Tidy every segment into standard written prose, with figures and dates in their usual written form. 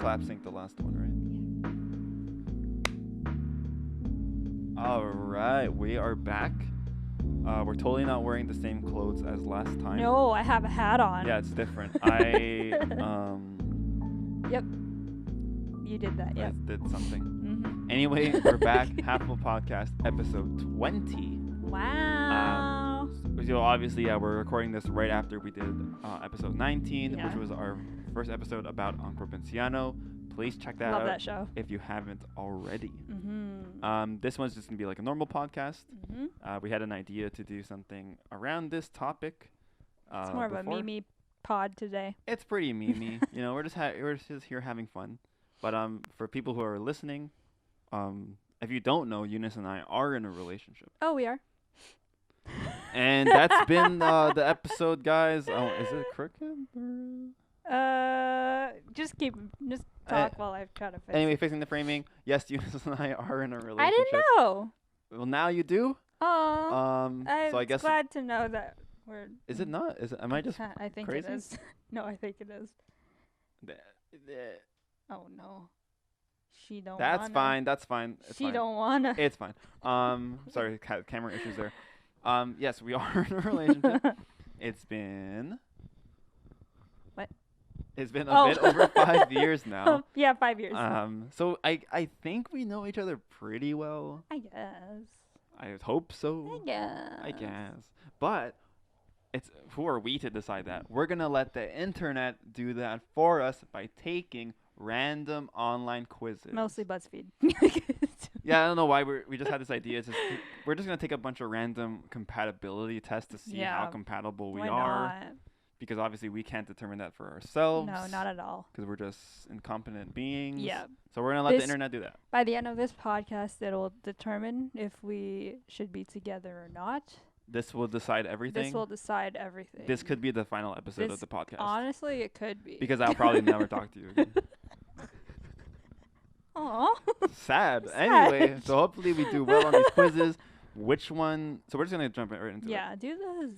clap sync the last one, right? All right, we are back. We're totally not wearing the same clothes as last time. No, I have a hat on. Yeah, it's different. Yep. You did that, I yep. did something. Mm-hmm. Anyway, we're back. Half-Full Podcast, episode 20. Wow. So obviously, we're recording this right after we did episode 19, Yeah. which was our first episode about Un Provinciano. Please check that Love out that show. if you haven't already. Mm-hmm. This one's just going to be like a normal podcast. Mm-hmm. We had an idea to do something around this topic. It's more of a Mimi pod today. It's pretty Mimi. You know, we're just here having fun. But for people who are listening, if you don't know, Eunice and I are in a relationship. Oh, we are. And that's been the episode, guys. Oh, is it crooked? Just talk while I try to fix Anyway, fixing the framing. Yes, Eunice and I are in a relationship. I didn't know. Well, now you do. Oh. So I guess. Glad to know that we're. Is it not? Is it? Am I just? I think crazy? it is. No, I think it is. Oh no. She don't. That's wanna. fine. That's fine. It's She fine. don't wanna. It's fine. Sorry, camera issues there. Yes, we are in a relationship. It's been. What? It's been a bit over 5 years now. Yeah, 5 years. So I think we know each other pretty well. I guess. I hope so. I guess. But it's who are we to decide that? We're gonna let the internet do that for us by taking random online quizzes. Mostly Buzzfeed. Yeah, I don't know why we just had this idea. We're just gonna take a bunch of random compatibility tests to see how compatible we Why are. not? Because obviously we can't determine that for ourselves. No, not at all. Because we're just incompetent beings. Yeah. So we're gonna let the internet do that. By the end of this podcast, it'll determine if we should be together or not. This will decide everything. This will decide everything. This could be the final episode of the podcast. Honestly, it could be. Because I'll probably never talk to you again. Aw. Sad. Anyway, so hopefully we do well on these quizzes. Which one? So we're just gonna jump right into it. Yeah, do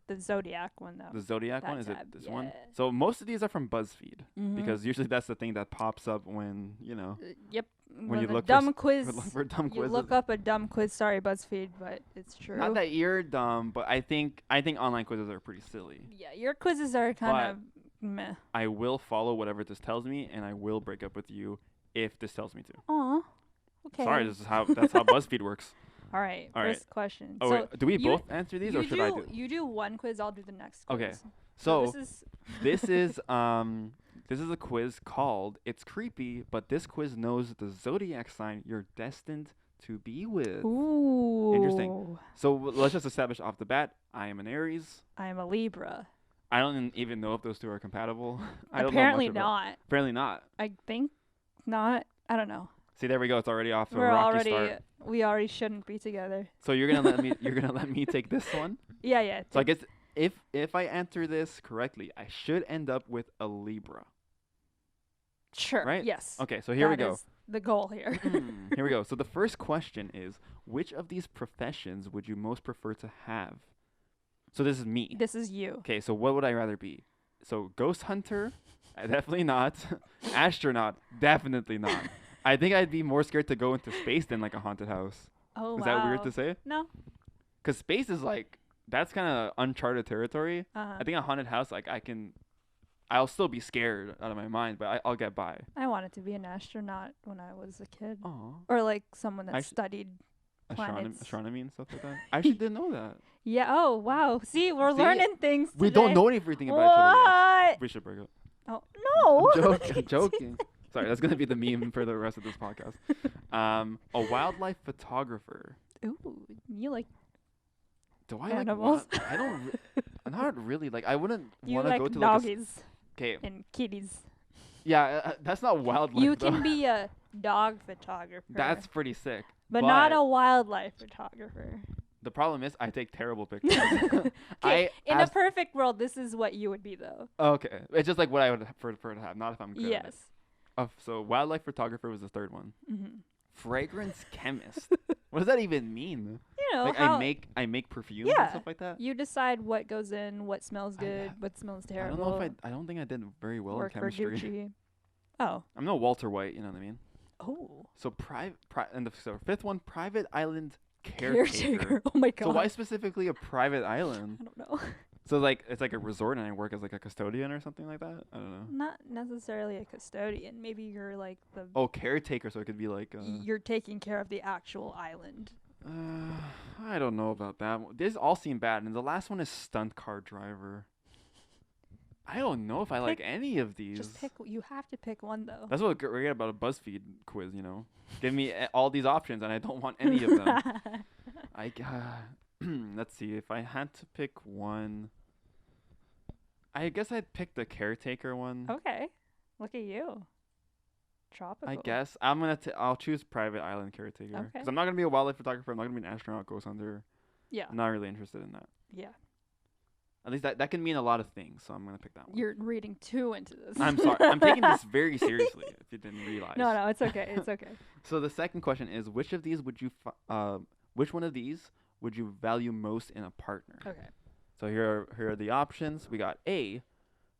the Zodiac one though. The Zodiac one? Is it tab, this one? yeah. So most of these are from Buzzfeed. Mhm. Because usually that's the thing that pops up when, you know, Yep. when you a look dumb for quiz. for dumb You quizzes. look up a dumb quiz. Sorry, Buzzfeed, but it's true. Not that you're dumb, but I think online quizzes are pretty silly. Yeah, your quizzes are kind of meh. I will follow whatever this tells me, and I will break up with you if this tells me to. Aw. Okay. Sorry, that's how BuzzFeed works. All right. All right. First question. Oh, so wait, do we you- both answer these, or should I do? You do one quiz. I'll do the next quiz. Okay. So So this is a quiz called "It's Creepy," but this quiz knows the zodiac sign you're destined to be with. Ooh. Interesting. So let's just establish off the bat: I am an Aries. I am a Libra. I don't even know if those two are compatible. I don't Apparently know much about- not. Apparently not. I think not. I don't know. See, there we go. It's already off to a We're rocky already. start. We already shouldn't be together. So you're gonna let me. You're gonna let me take this one. Yeah, yeah. So I guess if I answer this correctly, I should end up with a Libra. Sure. Right? Yes. Okay, so here we That go. is the goal here. Here we go. So the first question is, which of these professions would you most prefer to have? So this is me. This is you. Okay, so what would I rather be? So ghost hunter? Definitely not. Astronaut? Definitely not. I think I'd be more scared to go into space than like a haunted house. Oh, wow. Is that weird to say? No. Because space is like, that's kind of uncharted territory. Uh-huh. I think a haunted house, like I'll still be scared out of my mind, but I'll get by. I wanted to be an astronaut when I was a kid. Aw. Or like someone that studied planets. Astronomy and stuff like that. I actually didn't know that. Yeah. Oh, wow. See, we're See? learning things We today. don't know anything about each other yet. What? We should break up. Oh, no. I'm joking. Sorry, that's gonna be the meme for the rest of this podcast. A wildlife photographer. Ooh, you like Do I animals? like? I don't. Not really. Like I wouldn't you want to like go to doggies Okay. and kitties. Yeah, that's not wildlife. You though. can be a dog photographer. That's pretty sick. but not a wildlife photographer. The problem is I take terrible pictures. Okay, in a perfect world, this is what you would be, though. Okay, it's just like what I would prefer to have, not if I'm good. Yes. So wildlife photographer was the third one. Mm-hmm. Fragrance chemist. What does that even mean? You know, Like I make perfumes and stuff like that. You decide what goes in, what smells good, what smells terrible. I don't think I did very well in Work for chemistry. Gucci. Oh. I'm no Walter White, you know what I mean? Oh. So so fifth one, private island caretaker. Oh my god. So why specifically a private island? I don't know. So like it's like a resort and I work as like a custodian or something like that? I don't know. Not necessarily a custodian. Maybe you're like the Oh, caretaker, so it could be like you're taking care of the actual island. I don't know about that. These all seem bad, and the last one is stunt car driver. I don't know if I like any of these. Just pick. You have to pick one though. That's what we get about a BuzzFeed quiz, you know. Give me all these options, and I don't want any of them. Let's see. If I had to pick one, I guess I'd pick the caretaker one. Okay, look at you. Tropical. I guess I'll choose private island caretaker because Okay. I'm not gonna be a wildlife photographer. I'm not gonna be an astronaut, ghost hunter. Yeah. I'm not really interested in that. Yeah. At least that can mean a lot of things, so I'm gonna pick that one. You're reading too into this. I'm sorry. I'm taking this very seriously. If you didn't realize. No, it's okay. It's okay. So the second question is, which of these would you which one of these would you value most in a partner? Okay. So here are the options. We got A,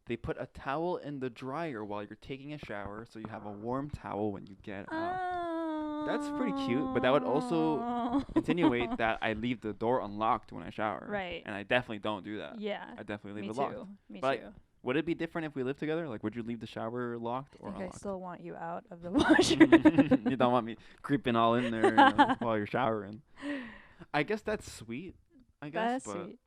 they put a towel in the dryer while you're taking a shower, so you have a warm towel when you get out. That's pretty cute, but that would also insinuate that I leave the door unlocked when I shower. Right. And I definitely don't do that. Yeah. I definitely Me leave too. it locked. Me But too. Would it be different if we lived together? Like, would you leave the shower locked or I think unlocked? I still want you out of the washer. You don't want me creeping all in there, you know, while you're showering. I guess that's sweet. I guess, That's but sweet.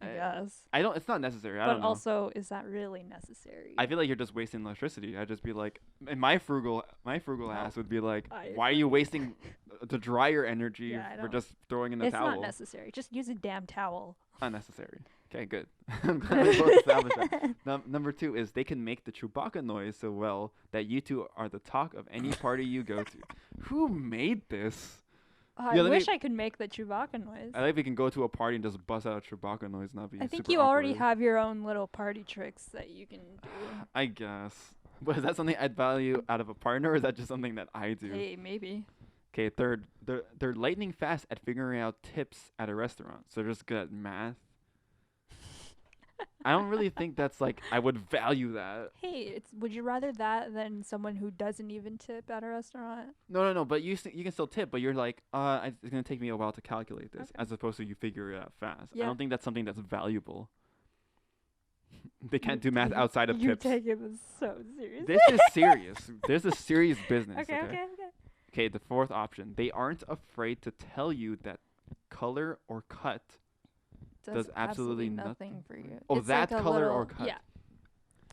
I guess. I don't. It's not necessary. I But don't know. also, is that really necessary? I feel like you're just wasting electricity. I'd just be like, and my frugal ass would be like, I why are you wasting the dryer energy Yeah, I for don't- just throwing in the It's towel? not necessary. Just use a damn towel. Unnecessary. Okay, good. I'm glad we both established that. Number 2 is they can make the Chewbacca noise so well that you two are the talk of any party you go to. Who made this? I wish I could make the Chewbacca noise. I like we can go to a party and just bust out a Chewbacca noise and not be I think super you already awkward. have your own little party tricks that you can do. I guess. But is that something I'd value out of a partner, or is that just something that I do? Hey, maybe. Okay, third, they're lightning fast at figuring out tips at a restaurant. So they're just good at math. I don't really think that's like I would value that. Hey, would you rather that than someone who doesn't even tip at a restaurant? No. But you can still tip, but you're like, it's gonna take me a while to calculate this, Okay. as opposed to you figure it out fast. Yeah. I don't think that's something that's valuable. They can't do math outside of You're tips. taking this so seriously. This is serious. This is serious business. Okay. Okay, the fourth option. They aren't afraid to tell you that color or cut does absolutely nothing for you. Oh, It's that like a color little, or cut. Yeah.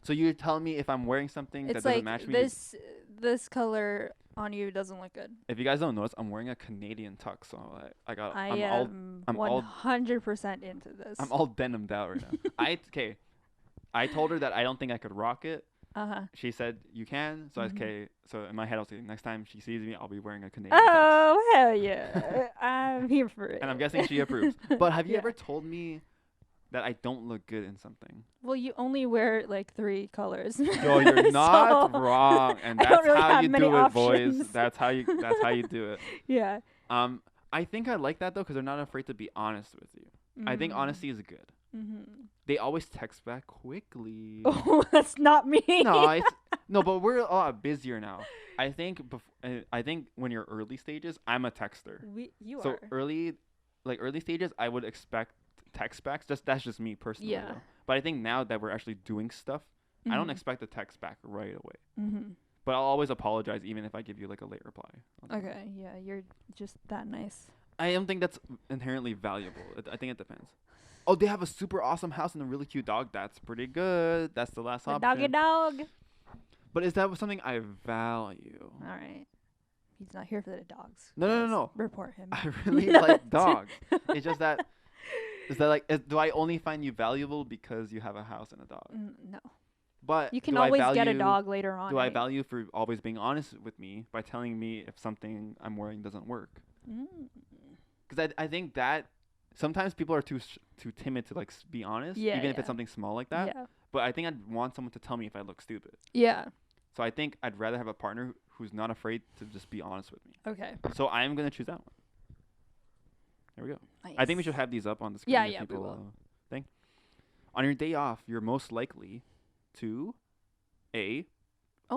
So you're telling me if I'm wearing something that It's doesn't like match me? this color on you doesn't look good. If you guys don't notice, I'm wearing a Canadian tux, so I I'm am all 100% into this. I'm all denimed out right now. I told her that I don't think I could rock it. She said you can, so okay. So in my head I was thinking next time she sees me, I'll be wearing a Canadian tux. Oh hell yeah! I'm here for it. And I'm guessing she approves. But have you Yeah. ever told me that I don't look good in something? Well, you only wear like 3 colors. Yo, you're not So, wrong, and I don't that's really how have you many do it, boys. options. That's how you do it. Yeah. I think I like that though, because they're not afraid to be honest with you. I think honesty is good. They always text back quickly. Oh, that's not me. No, but we're a lot busier now. I think I think when you're early stages, I'm a texter. You So are. early stages, I would expect text backs. That's just me personally. Yeah. Though. But I think now that we're actually doing stuff, I don't Mhm. expect a text back right away. Mhm. But I'll always apologize even if I give you like a late reply. Okay. Yeah, you're just that nice. I don't think that's inherently valuable. I think it depends. Oh, they have a super awesome house and a really cute dog. That's pretty good. That's the last The option. doggy dog. But is that something I value? All right. He's not here for the dogs. No. Guys, Report him. I really like dogs. It's just that. Do I only find you valuable because you have a house and a dog? No. But You can do I always get a value- dog later on. Do I right? value for always being honest with me by telling me if something I'm wearing doesn't work? Mm. Because I think that sometimes people are too timid to like be honest, Yeah, even if yeah. it's something small like that. Yeah. But I think I'd want someone to tell me if I look stupid. Yeah. So I think I'd rather have a partner who's not afraid to just be honest with me. Okay. So I'm gonna choose that one. There we go. Nice. I think we should have these up on the screen. Yeah, if yeah, we people, will. On your day off, you're most likely to A.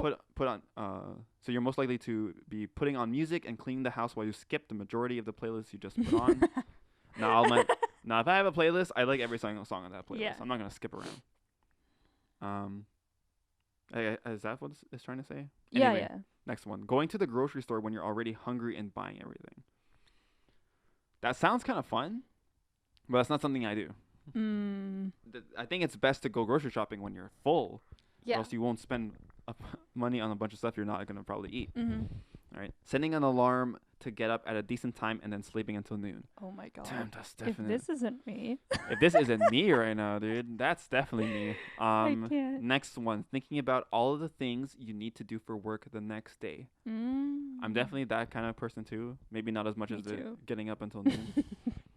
put on so you're most likely to be putting on music and cleaning the house while you skip the majority of the playlists you just put on. Now if I have a playlist, I like every single song on that playlist. Yeah. I'm not gonna skip around. Is that what it's trying to say? Yeah, Anyway, yeah. next one. Going to the grocery store when you're already hungry and buying everything. That sounds kind of fun, but that's not something I do. I think it's best to go grocery shopping when you're full, or else you won't spend money on a bunch of stuff you're not going to probably eat. All right. Setting an alarm to get up at a decent time and then sleeping until noon. Oh my god. Damn, that's definitely. If this isn't me. If this isn't me right now, dude, that's definitely me. I can't. Next one, thinking about all of the things you need to do for work the next day. I'm definitely that kind of person too. Maybe not as much as the getting up until noon.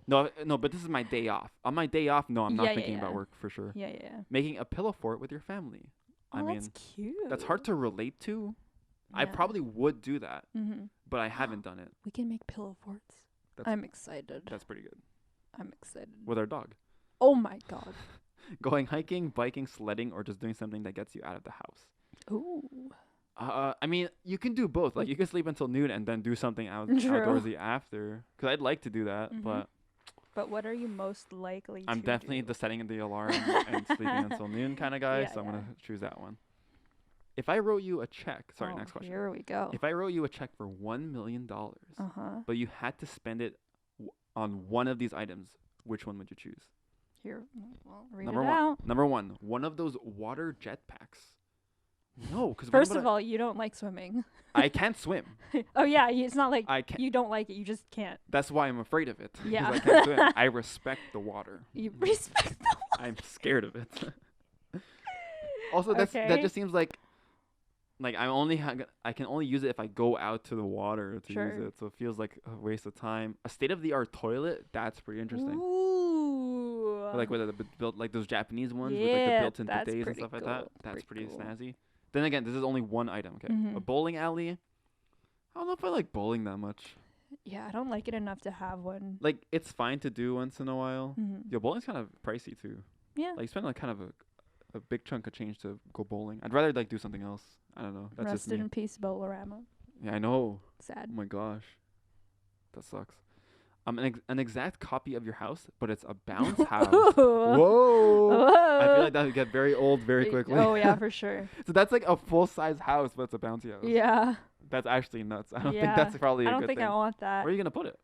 No, but this is my day off. On my day off, no, I'm not thinking about work for sure. Yeah. Making a pillow fort with your family. Oh, that's cute. That's hard to relate to. I probably would do that, but I haven't done it. We can make pillow forts. I'm excited. That's pretty good. I'm excited. With our dog. Oh my god. Going hiking, biking, sledding, or just doing something that gets you out of the house. Ooh. I mean, you can do both. Like, you can sleep until noon and then do something outdoorsy after. Because I'd like to do that, but... But what are you most likely I'm to definitely do? the setting of the alarm and sleeping until noon kind of guy, so I'm going to choose that one. If I wrote you a check... Sorry, next question. Here we go. If I wrote you a check for $1 million, but you had to spend it on one of these items, which one would you choose? Here, well, read it out. Number one of those water jetpacks. No, because first of all, you don't like swimming. I can't swim. Oh yeah, it's not like you don't like it. You just can't. That's why I'm afraid of it. Yeah, I can't swim. I respect the water. You respect the water. I'm scared of it. Also, that just seems like I can only use it if I go out to the water to use it. So it feels like a waste of time. A state-of-the-art toilet. That's pretty interesting. Ooh. Like with the built like those Japanese ones with like the built-in bidets and stuff like that. That's pretty snazzy. Then again, this is only one item, okay? A bowling alley. I don't know if I like bowling that much. Yeah, I don't like it enough to have one. Like, it's fine to do once in a while. Yo, bowling's kind of pricey too. Yeah. Like, you spend like kind of a big chunk of change to go bowling. I'd rather like do something else. I don't know. That's just me. Rest in peace, Bowlerama. Yeah, I know. Sad. Oh my gosh. That sucks. An exact copy of your house, but it's a bounce house. Whoa. I feel like that would get very old very quickly. Oh, yeah, for sure. So that's like a full-size house, but it's a bouncy house. Yeah. That's actually nuts. I don't think that's probably a good thing. I don't think I want that. Where are you going to put it?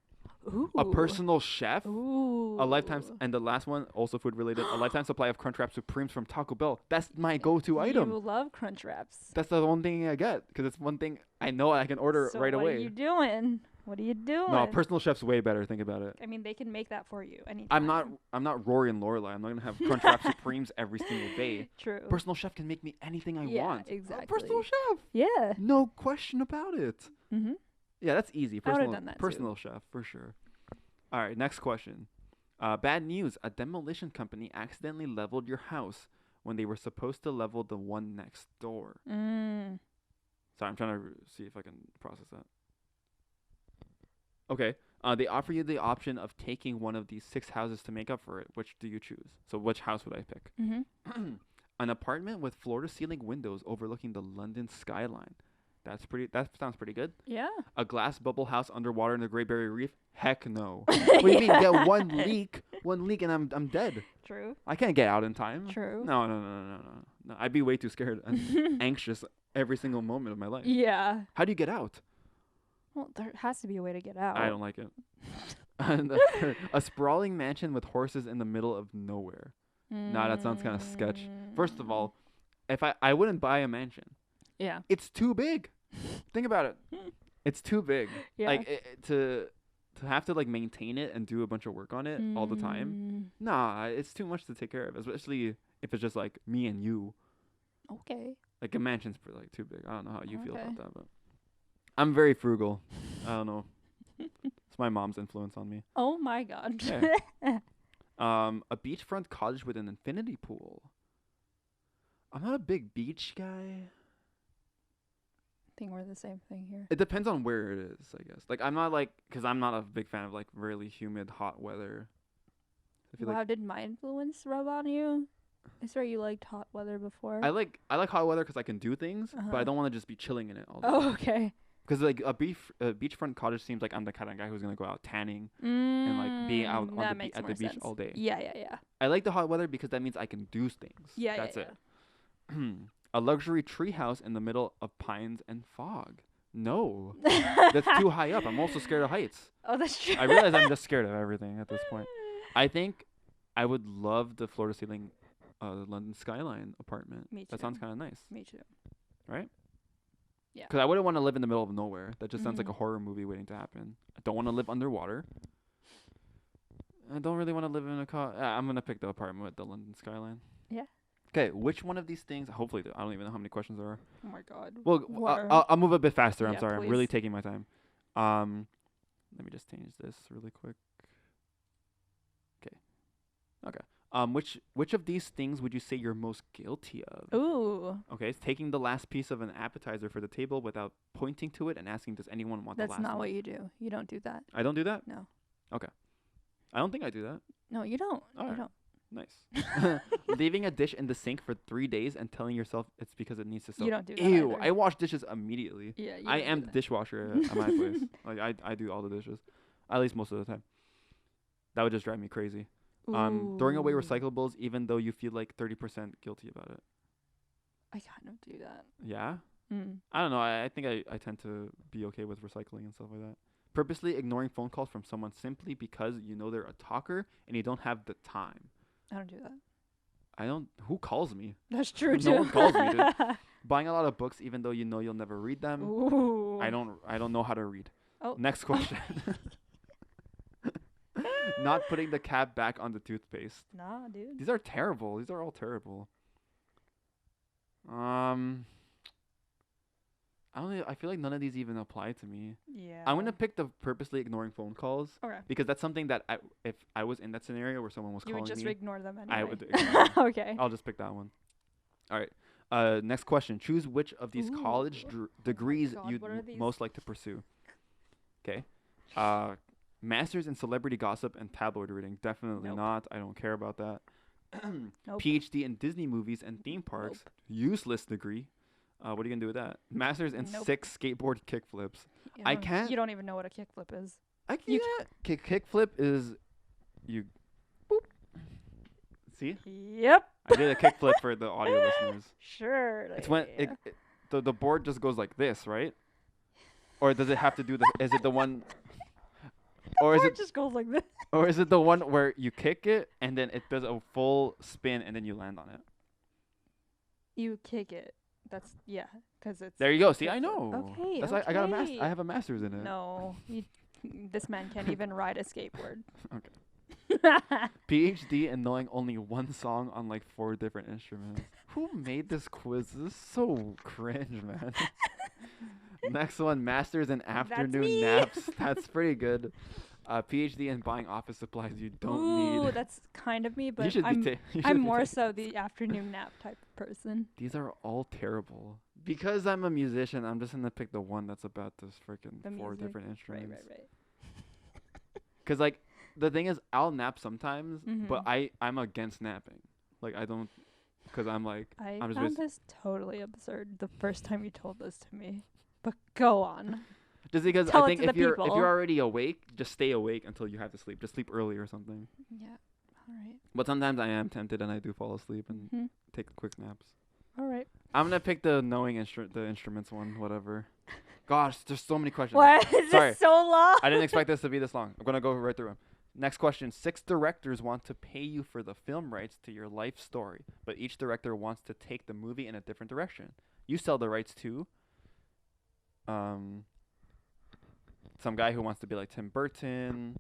Ooh. A personal chef? Ooh. A lifetime... And the last one, also food-related, a lifetime supply of Crunchwrap Supremes from Taco Bell. That's my go-to item. You love Crunchwraps. That's the one thing I get, because it's one thing I know I can order right away. What are you doing? What are you doing? No, personal chef's way better. Think about it. I mean, they can make that for you anytime. I'm not Rory and Lorelai. I'm not gonna have Crunchwrap Supremes every single day. True. Personal chef can make me anything I want. Yeah, exactly. Personal chef. Yeah. No question about it. Yeah, that's easy. I would have done that personal too. chef for sure. All right, next question. Bad news. A demolition company accidentally leveled your house when they were supposed to level the one next door. Sorry, I'm trying to see if I can process that. Okay. They offer you the option of taking one of these 6 houses to make up for it. Which do you choose? So which house would I pick? An apartment with floor-to-ceiling windows overlooking the London skyline. That sounds pretty good. Yeah. A glass bubble house underwater in the Great Barrier Reef? Heck no. What do you mean? Get one leak, and I'm dead. True. I can't get out in time. True. No. I'd be way too scared and anxious every single moment of my life. Yeah. How do you get out? Well, there has to be a way to get out. I don't like it. And a sprawling mansion with horses in the middle of nowhere. Nah, that sounds kind of sketch. First of all, if I wouldn't buy a mansion. Yeah. It's too big. Think about it. It's too big. Yeah. Like to have to like maintain it and do a bunch of work on it all the time. Nah, it's too much to take care of, especially if it's just like me and you. Okay. Like a mansion's like too big. I don't know how you feel about that, but I'm very frugal. I don't know. It's my mom's influence on me. Oh my god. Yeah. A beachfront cottage with an infinity pool. I'm not a big beach guy. I think we're the same thing here. It depends on where it is, I guess. Like, I'm not like, because I'm not a big fan of like really humid, hot weather. Did my influence rub on you? I swear you liked hot weather before. I like hot weather because I can do things, but I Uh-huh. don't want to just be chilling in it all day. Oh, okay. Because like a beachfront cottage seems like I'm the kind of guy who's gonna go out tanning and like be out on That the makes at more the beach sense. all day. Yeah, yeah, yeah. I like the hot weather because that means I can do things. Yeah, That's yeah, it. A luxury treehouse in the middle of pines and fog. No, yeah. that's too high up. I'm also scared of heights. Oh, that's true. I realize I'm just scared of everything at this point. I think I would love the floor to ceiling, London skyline apartment. Me That too. sounds kind of nice, Me too. right? Yeah. Because I wouldn't want to live in the middle of nowhere. That just sounds like a Mhm. horror movie waiting to happen. I don't want to live underwater. I don't really want to live in a car. I'm gonna pick the apartment with the London skyline. Yeah. Okay, which one of these things? Hopefully, I don't even know how many questions there are. Oh my god. Well, What are- I'll move a bit faster. I'm Yeah, sorry. I'm really please. taking my time. Let me just change this really quick. Okay. Okay. Which of these things would you say you're most guilty of? Ooh. Okay, it's taking the last piece of an appetizer for the table without pointing to it and asking, "Does anyone want the That's last not one?" what you do. You don't do that. I don't do that. No. Okay. I don't think I do that. No, you don't. You Alright. don't. Nice. Leaving a dish in the sink for 3 days and telling yourself it's because it needs to soak. You don't do that. Ew! either. I wash dishes immediately. Yeah. You I don't am do the that. dishwasher at my place. Like I do all the dishes, at least most of the time. That would just drive me crazy. Throwing away Ooh. recyclables even though you feel like 30% guilty about it. I kind of do that. Yeah? Mm. I don't know. I think I tend to be okay with recycling and stuff like that. Purposely ignoring phone calls from someone simply because you know they're a talker and you don't have the time. I don't do that. I don't. Who calls me? That's true No too. one calls me, dude. Buying a lot of books even though you know you'll never read them. Ooh. I don't know how to read. Oh. Next question. Not putting the cap back on the toothpaste. Nah, dude. These are terrible. These are all terrible. I feel like none of these even apply to me. Yeah. I'm gonna pick the purposely ignoring phone calls Okay. because that's something that if I was in that scenario where someone was You calling would just me, ignore them anyway. I would ignore them. Okay. I'll just pick that one. All right. Next question. Choose which of these college Ooh. degrees God, you'd what are these? most like to pursue. Okay. Masters in celebrity gossip and tabloid reading. Definitely Nope. not. I don't care about that. Nope. PhD in Disney movies and theme parks. Useless degree. What are you gonna do with that? Masters in Nope. 6 skateboard kickflips. You I don't- can't- You don't even know what a kickflip is. I You can't. Kickflip is you. Boop. See, Yep. I did a kickflip for the audio listeners. Sure. It's when the board just goes like this, right? Or does it have to do the? Is it the one? Or is Or it? just goes like this. Or is it the one where you kick it and then it does a full spin and then you land on it? You kick it. That's yeah, because it's. There you go. See, I kickflip. know. Okay. That's I got a okay. I have a master's in it. No, this man can't even ride a skateboard. Okay. PhD in knowing only one song on like 4 different instruments. Who made this quiz? This is so cringe, man. Next one, masters in afternoon me. naps. That's pretty good. PhD in buying office supplies you don't Ooh, need. that's kind of me, You but should I'm be you should I'm be more taking- so the afternoon nap type of person. These are all terrible. Because I'm a musician, I'm just gonna pick the one that's about this freaking The 4 music. different instruments. Right. Cause like the thing is, I'll nap sometimes, but Mhm. I'm against napping. Like I don't, cause I'm like I I'm just found this totally absurd the first time you told this to me. But go on. just because Tell I it think to if the you're if people. you're already awake, just stay awake until you have to sleep. Just sleep early or something. Yeah. All right. But sometimes I am tempted and I do fall asleep and Mhm. take quick naps. All right. I'm gonna pick the knowing the instruments one, whatever. Gosh, there's so many questions. What is Sorry. this so long? I didn't expect this to be this long. I'm gonna go right through them. Next question. 6 directors want to pay you for the film rights to your life story, but each director wants to take the movie in a different direction. You sell the rights to some guy who wants to be like Tim Burton,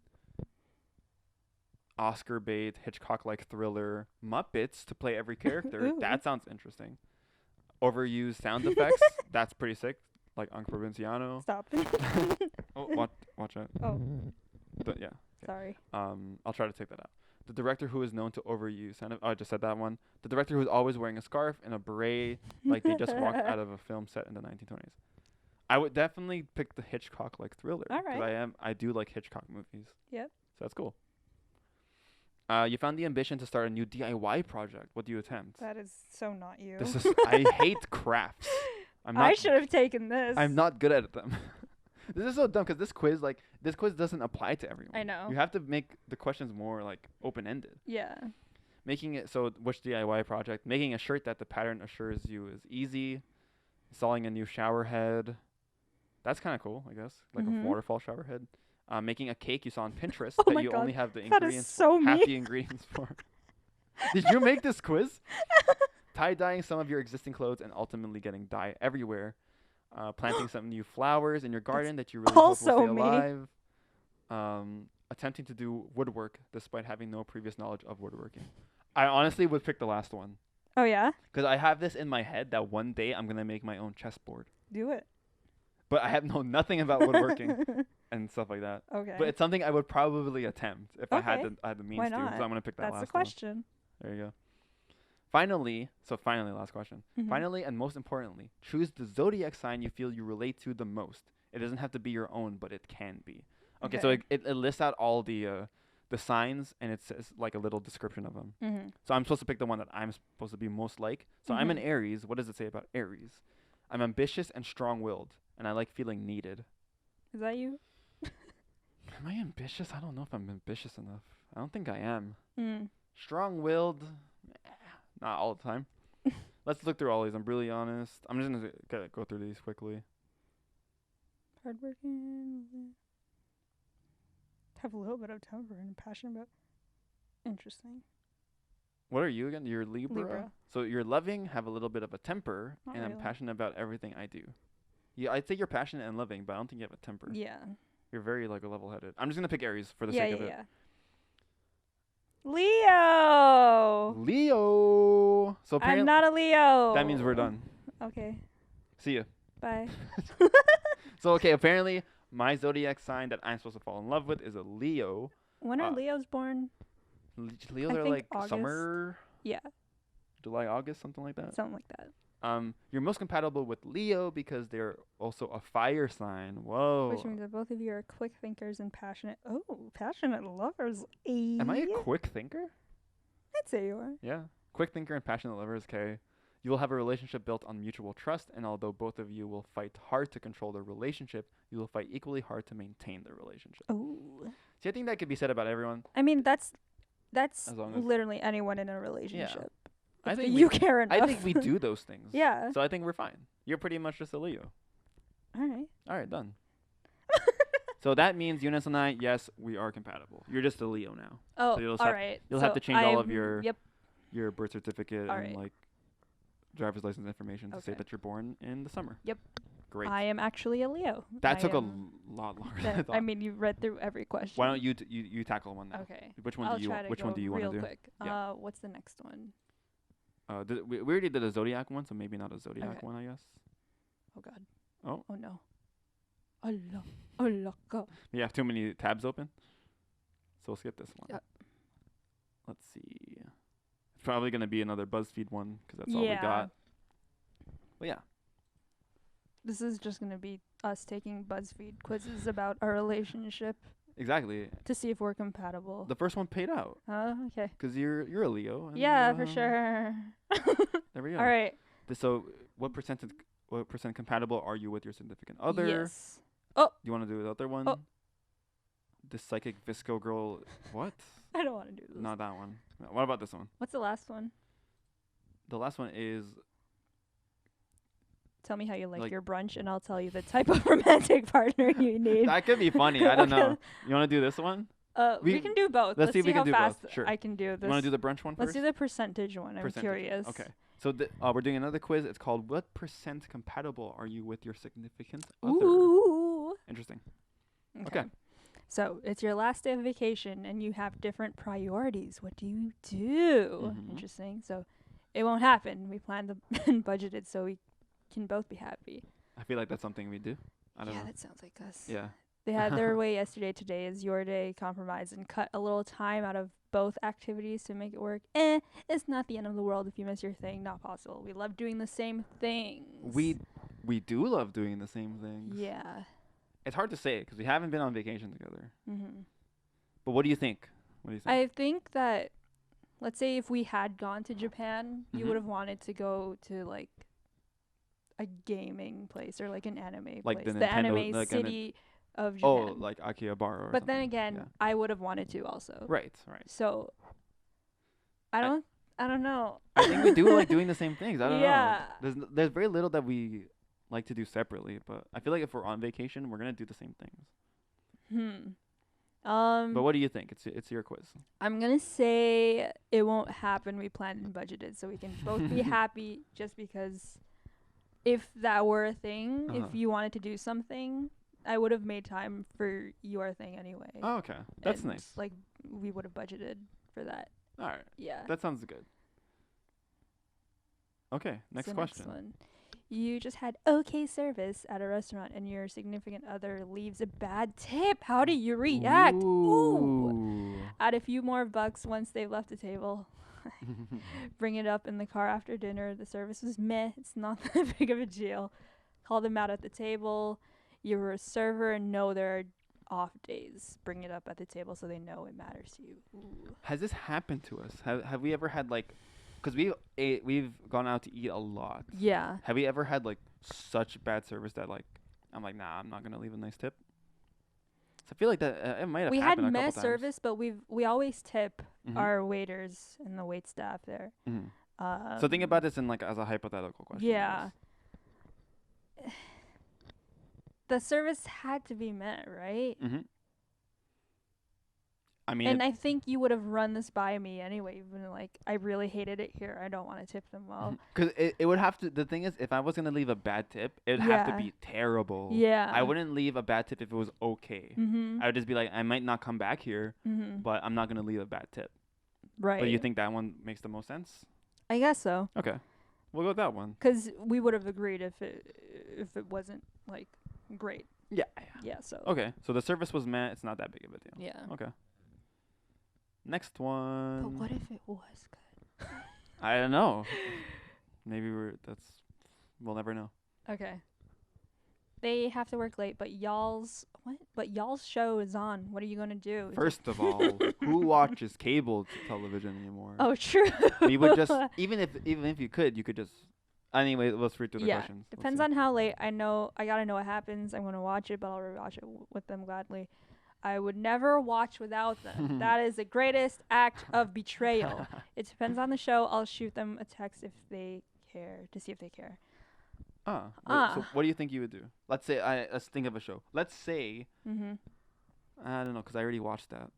Oscar bait, Hitchcock-like thriller, Muppets to play every character. Ooh. That sounds interesting. Overused sound effects. That's pretty sick. Like Unc Provinciano. Stop. Oh, watch out. Oh, But yeah. sorry. I'll try to take that out. The director who is known to overuse sound. Oh, I just said that one. The director who is always wearing a scarf and a beret, like they just walked out of a film set in the 1920s. I would definitely pick the Hitchcock like thriller. All right. I do like Hitchcock movies. Yep. So that's cool. You found the ambition to start a new DIY project. What do you attempt? That is so not you. This is I hate crafts. I should have taken this. I'm not good at them. This is so dumb because this quiz doesn't apply to everyone. I know. You have to make the questions more like open ended. Yeah. Making it so which DIY project? Making a shirt that the pattern assures you is easy. Installing a new shower head. That's kind of cool, I guess. Like a waterfall shower head. Making a cake you saw on Pinterest that you only have the ingredients. So half me. the ingredients for. Did you make this quiz? Tie-dyeing some of your existing clothes and ultimately getting dye everywhere. Planting some new flowers in your garden that you really hope will stay alive. Attempting to do woodwork despite having no previous knowledge of woodworking. I honestly would pick the last one. Oh, yeah? Because I have this in my head that one day I'm going to make my own chessboard. Do it. But I have known nothing about woodworking and stuff like that. Okay. But it's something I would probably attempt if I had the means Why to. not? So I'm going to pick that last one. That's the question. There you go. Finally, last question. Finally, and most importantly, choose the zodiac sign you feel you relate to the most. It doesn't have to be your own, but it can be. Okay. So it lists out all the signs, and it says like a little description of them. So I'm supposed to pick the one that I'm supposed to be most like. So I'm an Aries. What does it say about Aries? I'm ambitious and strong-willed, and I like feeling needed. Is that you? Am I ambitious? I don't know if I'm ambitious enough. I don't think I am. Strong-willed. Not all the time. Let's look through all these. I'm really honest. I'm just going to go through these quickly. Hardworking. Have a little bit of temper and passion about. Interesting. What are you again? You're Libra. So you're loving, have a little bit of a temper, Not and really. I'm passionate about everything I do. Yeah, I'd say you're passionate and loving, but I don't think you have a temper. Yeah. You're very like level-headed. I'm just going to pick Aries for the sake of it. Leo. So I'm not a Leo. That means we're done. Okay. See ya. Bye. So, okay, apparently my zodiac sign that I'm supposed to fall in love with is a Leo. When are Leos born? Leos I are think like August. summer. Yeah. July, August, something like that. Something like that. You're most compatible with Leo because they're also a fire sign. Whoa. Which means that both of you are quick thinkers and passionate. Oh, passionate lovers. Am I a quick thinker? I'd say you are. Yeah. Quick thinker and passionate lovers, okay. You will have a relationship built on mutual trust, and although both of you will fight hard to control the relationship, you will fight equally hard to maintain the relationship. Oh. See, I think that could be said about everyone. I mean, that's As long as literally anyone in a relationship. I think you care enough. I think we do those things. Yeah. So I think we're fine. You're pretty much just a Leo. All right, done. So that means Eunice and I, yes, we are compatible. You're just a Leo now. Oh, so all right. You'll have to change all of your Yep. your birth certificate All and right. like driver's license information to say Okay. that you're born in the summer. Yep. Great. I am actually a Leo. That I took a am- lot longer than I that- thought. I mean, you read through every question. Why don't you tackle one now? Okay. Which one I'll do you try to Which go one do you want to real do? quick. Yeah. What's the next one? We already did a zodiac one, so maybe not a zodiac Okay. one, I guess. Oh God. Oh. Oh no. Allah. Allah. Go. You have too many tabs open, so we'll skip this one. Yep. Let's see. It's probably gonna be another Buzzfeed one because that's all we got. But yeah. This is just gonna be us taking Buzzfeed quizzes about our relationship Exactly. to see if we're compatible. The first one paid out Okay. because you're a Leo. And Yeah, for sure. There we go. All right. So what percent compatible are you with your significant other? Yes. You want to do the other one? Oh. The psychic Visco girl. What? I don't want to do this. Not that one. What about this one? What's the last one? The last one is Tell me how you like Like- your brunch, and I'll tell you the type of romantic partner you need. that could be funny. I don't know. You want to do this one? We can do both. let's see if we how can do both. fast Sure. I can do this. You want to do the brunch one Let's first? do the percentage one. I'm Percentage. curious. Okay. So we're doing another quiz. It's called "What percent compatible are you with your significant other?" Ooh. Interesting. Okay. So it's your last day of vacation, and you have different priorities. What do you do? Mhm. Interesting. So it won't happen. We planned and budgeted so we can both be happy. I feel like that's something we do. I don't Yeah, know. that sounds like us. Yeah. They had their way yesterday. Today is your day. Compromise and cut a little time out of both activities to make it work. It's not the end of the world if you miss your thing. Not possible. We love doing the same things. We do love doing the same things. Yeah. It's hard to say because we haven't been on vacation together. Mm-hmm. But what do you think? What do you think? I think that, let's say if we had gone to Japan, you would have wanted to go to like a gaming place or like an anime Like place, the the Nintendo, anime like city of oh, Japan. like Akihabara or But then something. again, Yeah. I would have wanted to also. Right. So I don't know. I think we do like doing the same things. I don't Yeah. know. There's very little that we like to do separately, but I feel like if we're on vacation, we're gonna do the same things. But what do you think? It's your quiz. I'm gonna say it won't happen. We planned and budgeted, so we can both be happy. Just because, if that were a thing, if you wanted to do something, I would have made time for your thing anyway. Oh, okay, that's and nice. Like we would have budgeted for that. All right. Yeah. That sounds good. Okay, next question. Next one. You just had okay service at a restaurant and your significant other leaves a bad tip. How do you react? Ooh. Add a few more bucks once they've left the table. Bring it up in the car after dinner. The service was meh. It's not that big of a deal. Call them out at the table. You're a server and know there are off days. Bring it up at the table so they know it matters to you. Ooh. Has this happened to us? Have we ever had like, because we've gone out to eat a lot. Yeah. Have we ever had like such bad service that like I'm like, nah, I'm not gonna leave a nice tip? So I feel like that it might have We had happened a couple mess times. service, but we always tip our waiters and the wait staff there. So think about this in like as a hypothetical question. Yeah. The service had to be met, right? I mean, and I think you would have run this by me anyway. Even like, I really hated it here. I don't want to tip them well. Because it would have to. The thing is, if I was gonna leave a bad tip, it would have to be terrible. Yeah. I wouldn't leave a bad tip if it was okay. I would just be like, I might not come back here, but I'm not gonna leave a bad tip. Right. But you think that one makes the most sense? I guess so. Okay, we'll go with that one. Because we would have agreed if it wasn't like great. Yeah. Yeah. So. Okay, so the service was met. It's not that big of a deal. Yeah. Okay. Next one. But what if it was good? I don't know. Maybe we'll never know. Okay. They have to work late, but y'all's show is on. What are you gonna do? First of all, who watches cable television anymore? Oh, true. We would just even if you could just. Anyway, let's read through the questions. Depends on how late. I gotta know what happens. I'm gonna watch it, but I'll rewatch it with them gladly. I would never watch without them. That is the greatest act of betrayal. It depends on the show. I'll shoot them a text if they care, to see if they care. So what do you think you would do? Let's think of a show. Let's say, I don't know, because I already watched that.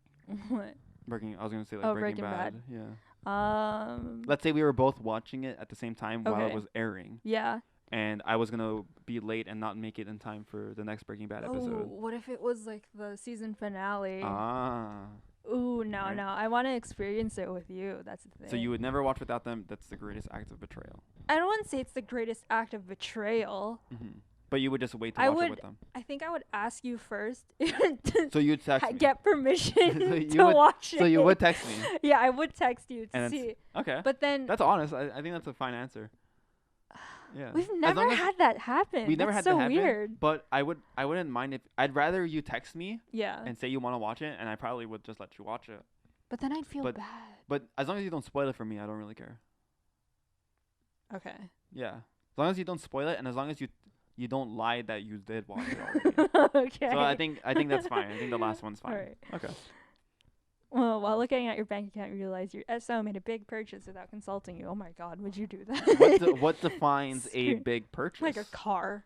What? I was gonna say like Breaking Bad. Yeah. Let's say we were both watching it at the same time while it was airing. Yeah. And I was gonna be late and not make it in time for the next Breaking Bad episode. What if it was like the season finale? Right. No. I want to experience it with you. That's the thing. So you would never watch without them. That's the greatest act of betrayal. I don't want to say it's the greatest act of betrayal. But you would just wait to watch it with them. I think I would ask you first. So you'd text me. Get permission to watch it. So you would text me. Yeah, I would text you to see. Okay. But then that's honest. I think that's a fine answer. Yeah. We've never had that happen. We never had so that happen. Weird. But I wouldn't mind if I'd rather you text me. Yeah. And say you want to watch it, and I probably would just let you watch it. But then I'd feel bad. But as long as you don't spoil it for me, I don't really care. Okay. Yeah. As long as you don't spoil it, and as long as you don't lie that you did watch it already. Okay. So I think that's fine. I think the last one's fine. All right. Okay. Well, while looking at your bank account, you realize your SO made a big purchase without consulting you. Oh my God, would you do that? What defines a big purchase? Like a car.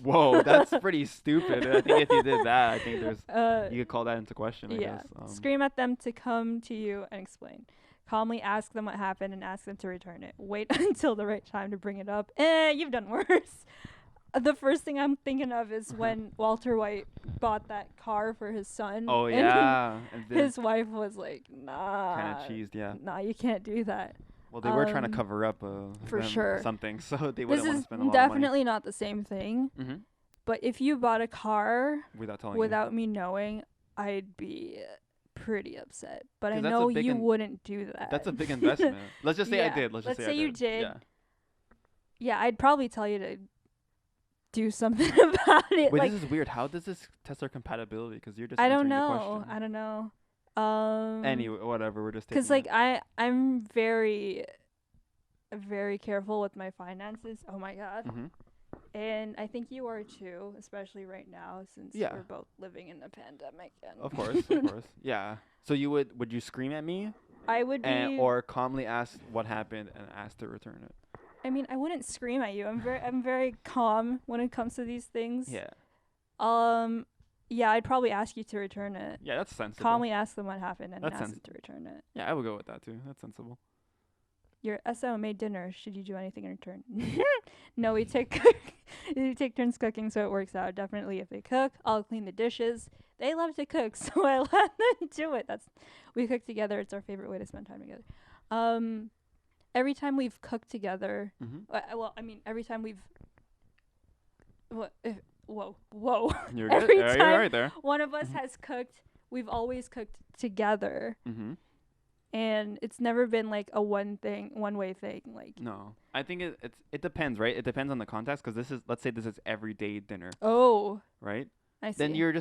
Whoa, that's pretty stupid. I think if you did that, I think there's you could call that into question. I guess. Scream at them to come to you and explain. Calmly ask them what happened and ask them to return it. Wait until the right time to bring it up. You've done worse. The first thing I'm thinking of is when Walter White bought that car for his son. Oh, yeah. And his wife was like, nah. Kind of cheesed, yeah. Nah, you can't do that. Well, they were trying to cover up for sure something, so they wouldn't want to spend a lot of money. This is definitely not the same thing. But if you bought a car without me knowing, I'd be pretty upset. But I know you wouldn't do that. That's a big investment. Let's just say I did. Let's say you did. Yeah, I'd probably tell you to do something about it. Wait, this is weird. How does this test our compatibility? Because you're just I don't answering know. the question. I don't know. Anyway, whatever. We're just taking. Cause like I'm very careful with my finances. Oh my god. And I think you are too, especially right now since we're both living in the pandemic. And of course, of course. Yeah. So would you scream at me? I would be, or calmly ask what happened and ask to return it. I mean, I wouldn't scream at you. I'm very calm when it comes to these things. Yeah. Yeah, I'd probably ask you to return it. Yeah, that's sensible. Calmly ask them what happened and ask them to return it. Yeah, I would go with that too. That's sensible. Your SO made dinner. Should you do anything in return? No, we take turns cooking, so it works out. Definitely, if they cook, I'll clean the dishes. They love to cook, so I let them do it. We cook together. It's our favorite way to spend time together. Every time we've cooked together, every time we've whoa. You're every good. time You're right there. one of us has cooked, we've always cooked together. And it's never been like a one way thing. Like, no, I think it depends, right? It depends on the context, because let's say this is everyday dinner. Oh, right. I see. Then you're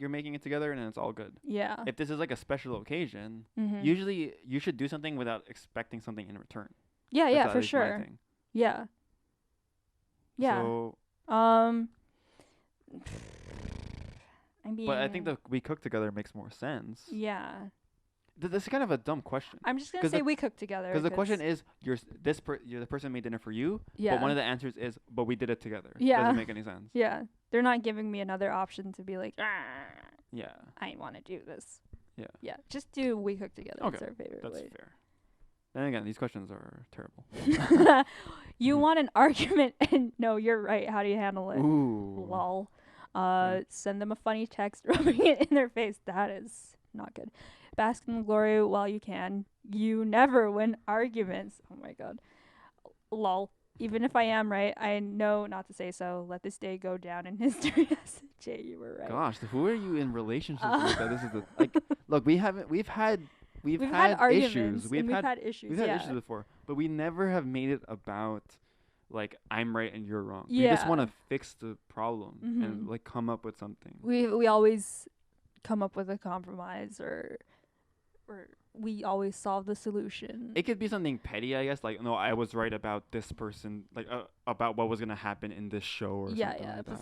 making it together and it's all good. Yeah. If this is like a special occasion, usually you should do something without expecting something in return. Yeah, for sure. Yeah. Yeah. So, I mean, but I think that we cook together makes more sense. Yeah. This is kind of a dumb question. I'm just gonna say we cook together. Because the question is, you're the person made dinner for you. Yeah. But one of the answers is, but we did it together. Yeah. Doesn't make any sense. Yeah. They're not giving me another option to be like, yeah, I want to do this. Yeah. Yeah. Just do we cook together. Okay. It's our favorite way. That's fair. Then again, these questions are terrible. You want an argument, and no, you're right. How do you handle it? Ooh. Lol. Send them a funny text, rubbing it in their face. That is not good. Bask in the glory while you can. You never win arguments. Oh my god. Lol. Even if I am right, I know not to say so. Let this day go down in history. Jay, you were right. Gosh, who are you in relationships with? That this is look. We've had arguments. Issues. We've had issues. We've had issues before, but we never have made it about like I'm right and you're wrong. Yeah. We just want to fix the problem and like come up with something. We always come up with a compromise, or we always solve the solution. It could be something petty, I guess. Like, no, I was right about this person, like about what was gonna happen in this show or something like that.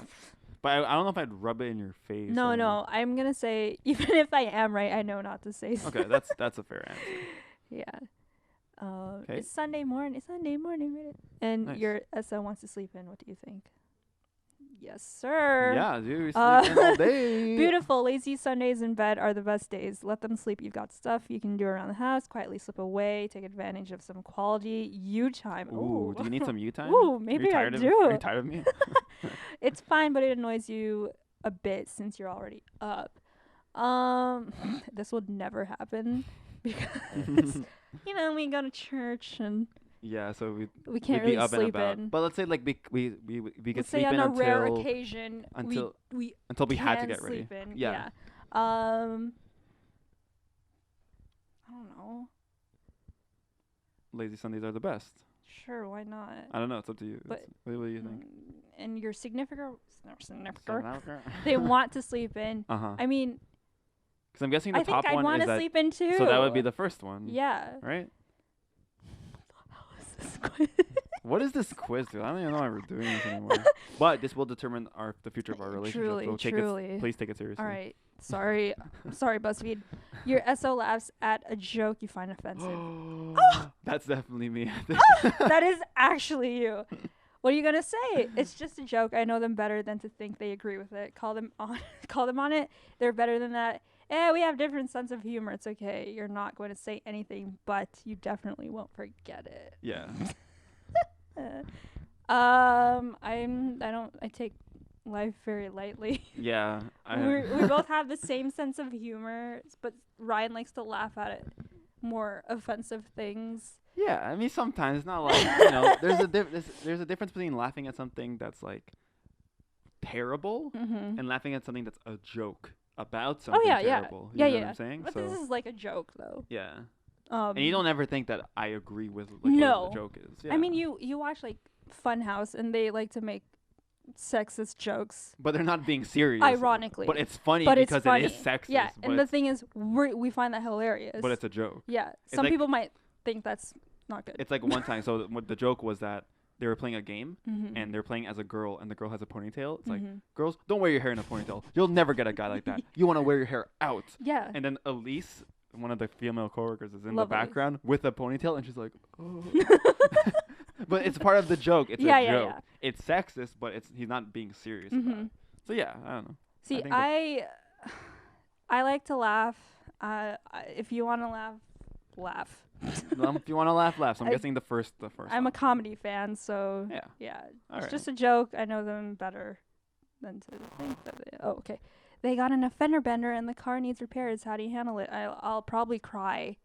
But I don't know if I'd rub it in your face. No. I'm gonna say, even if I am right, I know not to say so. Okay, that's a fair answer. Yeah. It's Sunday morning. Right? And nice. Your SO wants to sleep in. What do you think? Yes, sir. Yeah, dude, we sleep in all day. Beautiful. Lazy Sundays in bed are the best days. Let them sleep. You've got stuff you can do around the house. Quietly slip away. Take advantage of some quality you time. Ooh, do you need some you time? Ooh, maybe I do. Are you tired of me? It's fine, but it annoys you a bit since you're already up. This would never happen because we go to church and yeah, so we can't really sleep in. But let's say like we could sleep in on a rare occasion until we had to get ready. Yeah. I don't know. Lazy Sundays are the best. Sure, why not? I don't know. It's up to you. But what do you think? And your significant they want to sleep in. I mean, because I'm guessing the top one is that. I think I'd want to sleep in too. So that would be the first one. Yeah. Right. What is this quiz, dude? I don't even know why we're doing this anymore. But this will determine the future of our relationship. Truly. Please take it seriously. All right. Sorry, Buzzfeed. Your SO laughs at a joke you find offensive. That's definitely me. That is actually you. What are you gonna say? It's just a joke. I know them better than to think they agree with it. Call them on it. They're better than that. We have different sense of humor. It's okay. You're not going to say anything, but you definitely won't forget it. Yeah. I take life very lightly. Yeah. We both have the same sense of humor, but Ryan likes to laugh at it more offensive things. Yeah, I mean sometimes it's not like there's a difference between laughing at something that's like terrible and laughing at something that's a joke about something terrible. You know what I'm saying? But this is like a joke though. Yeah. And you don't ever think that I agree with what the joke is. Yeah. I mean you watch like Funhouse and they like to make sexist jokes. But they're not being serious. Ironically. But it's funny but because it's funny. it is sexist. Yeah, and the thing is, we find that hilarious. But it's a joke. Yeah, some people might think that's not good. It's like one time. So what the joke was that they were playing a game, and they're playing as a girl, and the girl has a ponytail. It's like, girls, don't wear your hair in a ponytail. You'll never get a guy like that. You want to wear your hair out. Yeah. And then Elise, one of the female coworkers, is in the background with a ponytail, and she's like, oh. But it's part of the joke. It's a joke. Yeah. It's sexist, but he's not being serious about it. So yeah, I don't know. See, I like to laugh. If you want to laugh. If you want to laugh. So I'm guessing the first. I'm a comedy fan, so yeah. It's just a joke. I know them better than to think that. Okay. They got an fender bender and the car needs repairs. How do you handle it? I'll probably cry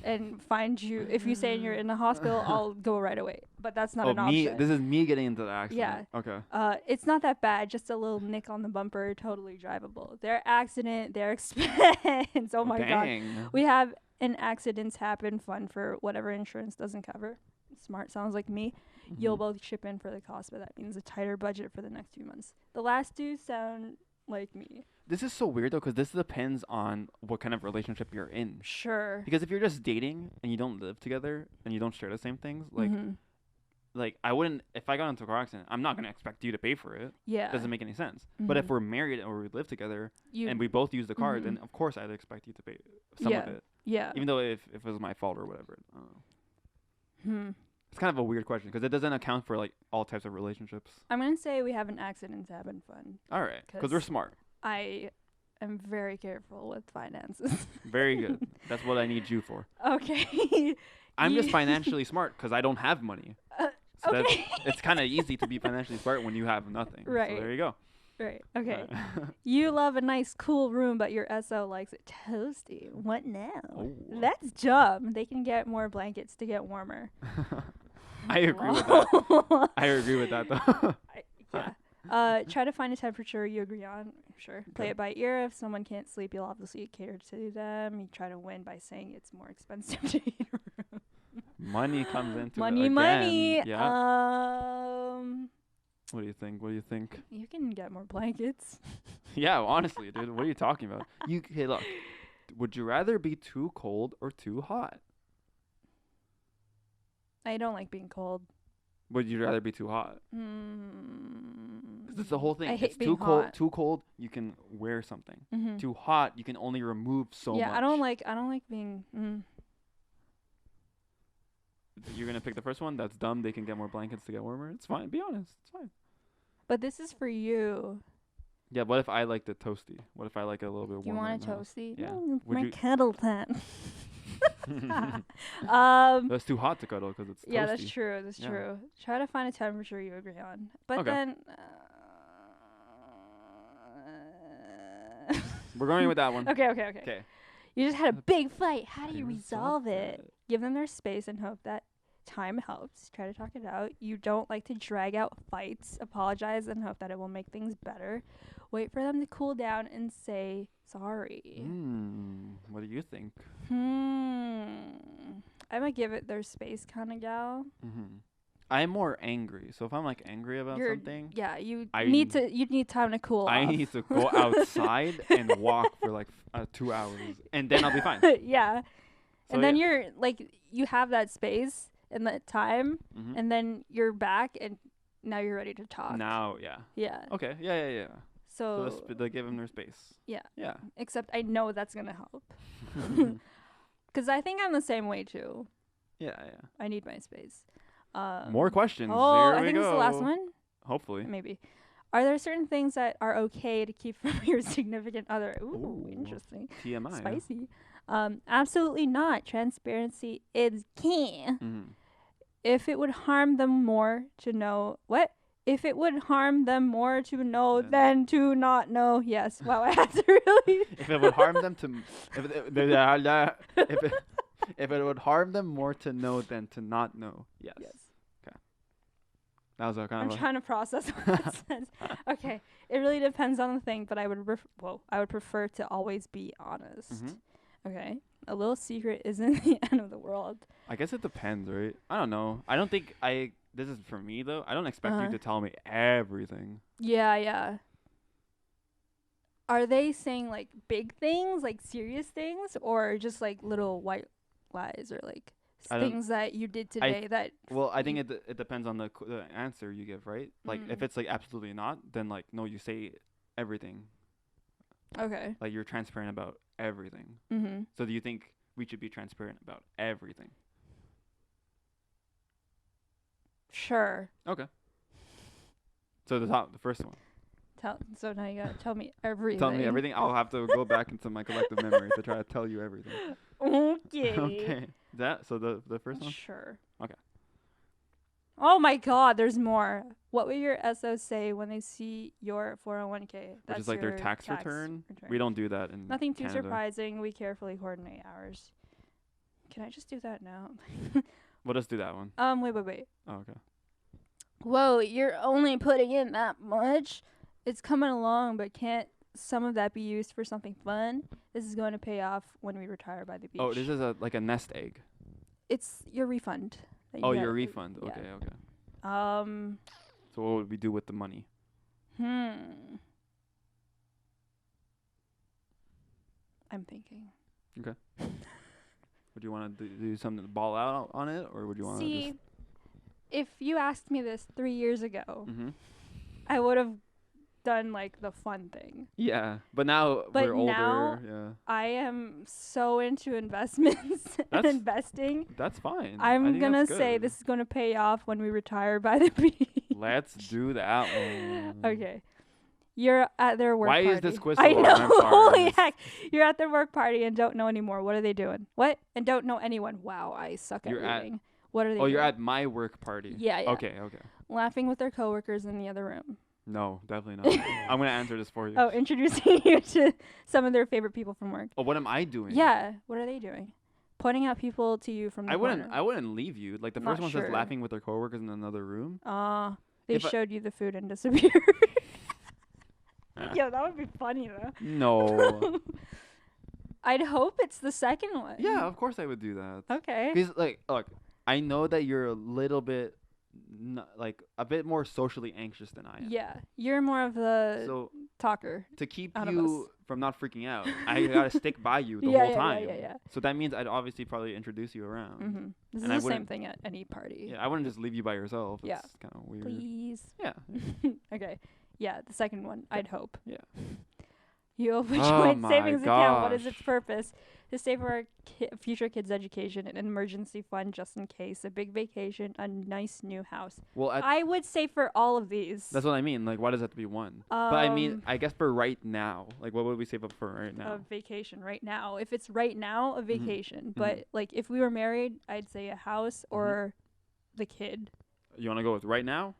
and find you. If you say you're in the hospital, I'll go right away. But that's not an option. This is me getting into the accident. Yeah. Okay. It's not that bad. Just a little nick on the bumper. Totally drivable. Their accident, their expense. Oh my God. We have an accidents happen fund for whatever insurance doesn't cover. Smart, sounds like me. You'll both chip in for the cost, but that means a tighter budget for the next few months. The last two sound like me. This is so weird though, because this depends on what kind of relationship you're in. Sure. Because if you're just dating and you don't live together and you don't share the same things, like I wouldn't. If I got into a car accident, I'm not gonna expect you to pay for it. Yeah. Doesn't make any sense. But if we're married or we live together and we both use the car, then of course I'd expect you to pay some of it. Yeah. Even though if it was my fault or whatever. It's kind of a weird question because it doesn't account for like all types of relationships. I'm gonna say we have an accidents happen fund. All right, because we're smart. I am very careful with finances. Very good. That's what I need you for. Okay. I'm just financially smart because I don't have money. So okay. It's kind of easy to be financially smart when you have nothing. Right. So there you go. Right. Okay. You love a nice, cool room, but your SO likes it toasty. What now? Oh. That's dumb. They can get more blankets to get warmer. I agree with that. I agree with that, though. Yeah. Try to find a temperature you agree on. Sure. Play it by ear. If someone can't sleep, you'll obviously cater to them. You try to win by saying it's more expensive to heat a room. Money comes into it Money. Yeah. What do you think? You can get more blankets. Yeah, honestly, dude. What are you talking about? Hey, look. Would you rather be too cold or too hot? I don't like being cold. Would you rather be too hot? Because that's the whole thing. I hate it's being too hot. cold. Too cold, you can wear something. Too hot, you can only remove so much. Yeah, I don't like being. You're gonna pick the first one? That's dumb. They can get more blankets to get warmer. It's fine. Be honest. It's fine. But this is for you. Yeah. What if I like the toasty? What if I like it a little bit warmer? You want a toasty? Yeah. My kettle time. That's too hot to cuddle because it's toasty. Yeah, that's true. That's true. Try to find a temperature you agree on. But then. We're going with that one. Okay. You just had a big fight. How do you resolve it? Give them their space and hope that time helps. Try to talk it out. You don't like to drag out fights. Apologize and hope that it will make things better. Wait for them to cool down and say sorry. What do you think? I'm a give it their space kind of gal. I'm more angry. So if I'm like angry about something, you need time to cool off. I need to go outside and walk for like 2 hours, and then I'll be fine. Yeah. So and then you're like, you have that space and that time, and then you're back, and now you're ready to talk. Now, yeah. Okay, yeah. So they give them their space. Yeah. Yeah. Except I know that's gonna help. Because I think I'm the same way too. Yeah. I need my space. More questions. Oh, Here I think we it's go. the last one. Hopefully. Maybe. Are there certain things that are okay to keep from your significant other? Ooh, interesting. TMI. Spicy. Absolutely not. Transparency is key. If it would harm them more to know what? If it would harm them more to know than to not know. Yes. Wow, I had to really. If it would harm them to, if it would harm them more to know than to not know. Yes. Okay. That was I'm trying to process what that says. Okay. It really depends on the thing, but I would prefer to always be honest. Okay. A little secret isn't the end of the world. I guess it depends, right? I don't know. I don't think this is for me though. I don't expect you to tell me everything. Yeah. Are they saying like big things, like serious things, or just like little white lies, or like things that you did today that? Well, I think it depends on the answer you give, right? Like if it's like absolutely not, then like no, you say everything. Okay. Like you're transparent about everything. Mhm. So do you think we should be transparent about everything? Sure. Okay. So the first one. So now you gotta tell me everything. Tell me everything. I'll have to go back into my collective memory to try to tell you everything. Okay. Okay. So the first one? Sure. Okay. Oh my God, there's more. What will your SO say when they see your 401k? Which is like their tax return. We don't do that in Nothing too Canada. surprising. We carefully coordinate hours. Can I just do that now? We'll just do that one. Wait. Oh, okay. Whoa, you're only putting in that much? It's coming along, but can't some of that be used for something fun? This is going to pay off when we retire by the beach. Oh, this is like a nest egg. It's your refund. Your refund. Yeah. Okay. So what would we do with the money? I'm thinking. Okay. Would you want to do something to ball out on it, or would you want to just... if you asked me this 3 years ago, I would have done like the fun thing. Yeah, but now we're older. Yeah. I am so into investments and investing. That's fine. I'm gonna say this is gonna pay off when we retire by the beach. Let's do that one. Okay. You're at their work party. Why is this quiz so I long? know. I'm sorry. Holy heck. You're at their work party and don't know anymore. What are they doing? What? And don't know anyone. Wow, I suck at reading. What are they doing? You're at my work party. Yeah. Okay. Laughing with their coworkers in the other room. No, definitely not. I'm going to answer this for you. Oh, introducing you to some of their favorite people from work. Oh, what am I doing? Yeah, what are they doing? Pointing out people to you from the corner. I wouldn't leave you. Like the first one says laughing with their coworkers in another room. They showed you the food and disappeared. Yo, that would be funny though. No. I'd hope it's the second one. Yeah, of course I would do that. Okay. Because like, look, I know that you're a little bit, like a bit more socially anxious than I am. Yeah, you're more of the talker. To keep you from not freaking out, I gotta stick by you the whole time. Yeah. So that means I'd obviously probably introduce you around. This is the same thing at any party. Yeah, I wouldn't just leave you by yourself. Yeah. It's kind of weird. Please. Yeah. Okay. Yeah, the second one, I'd hope. Yeah. You open a joint savings account. What is its purpose? To save for our future kids' education, an emergency fund just in case, a big vacation, a nice new house. Well, I would say for all of these. That's what I mean. Like, why does it have to be one? But I mean, I guess for right now, like, what would we save up for right now? A vacation right now. If it's right now, a vacation. But like, if we were married, I'd say a house or the kid. You want to go with right now?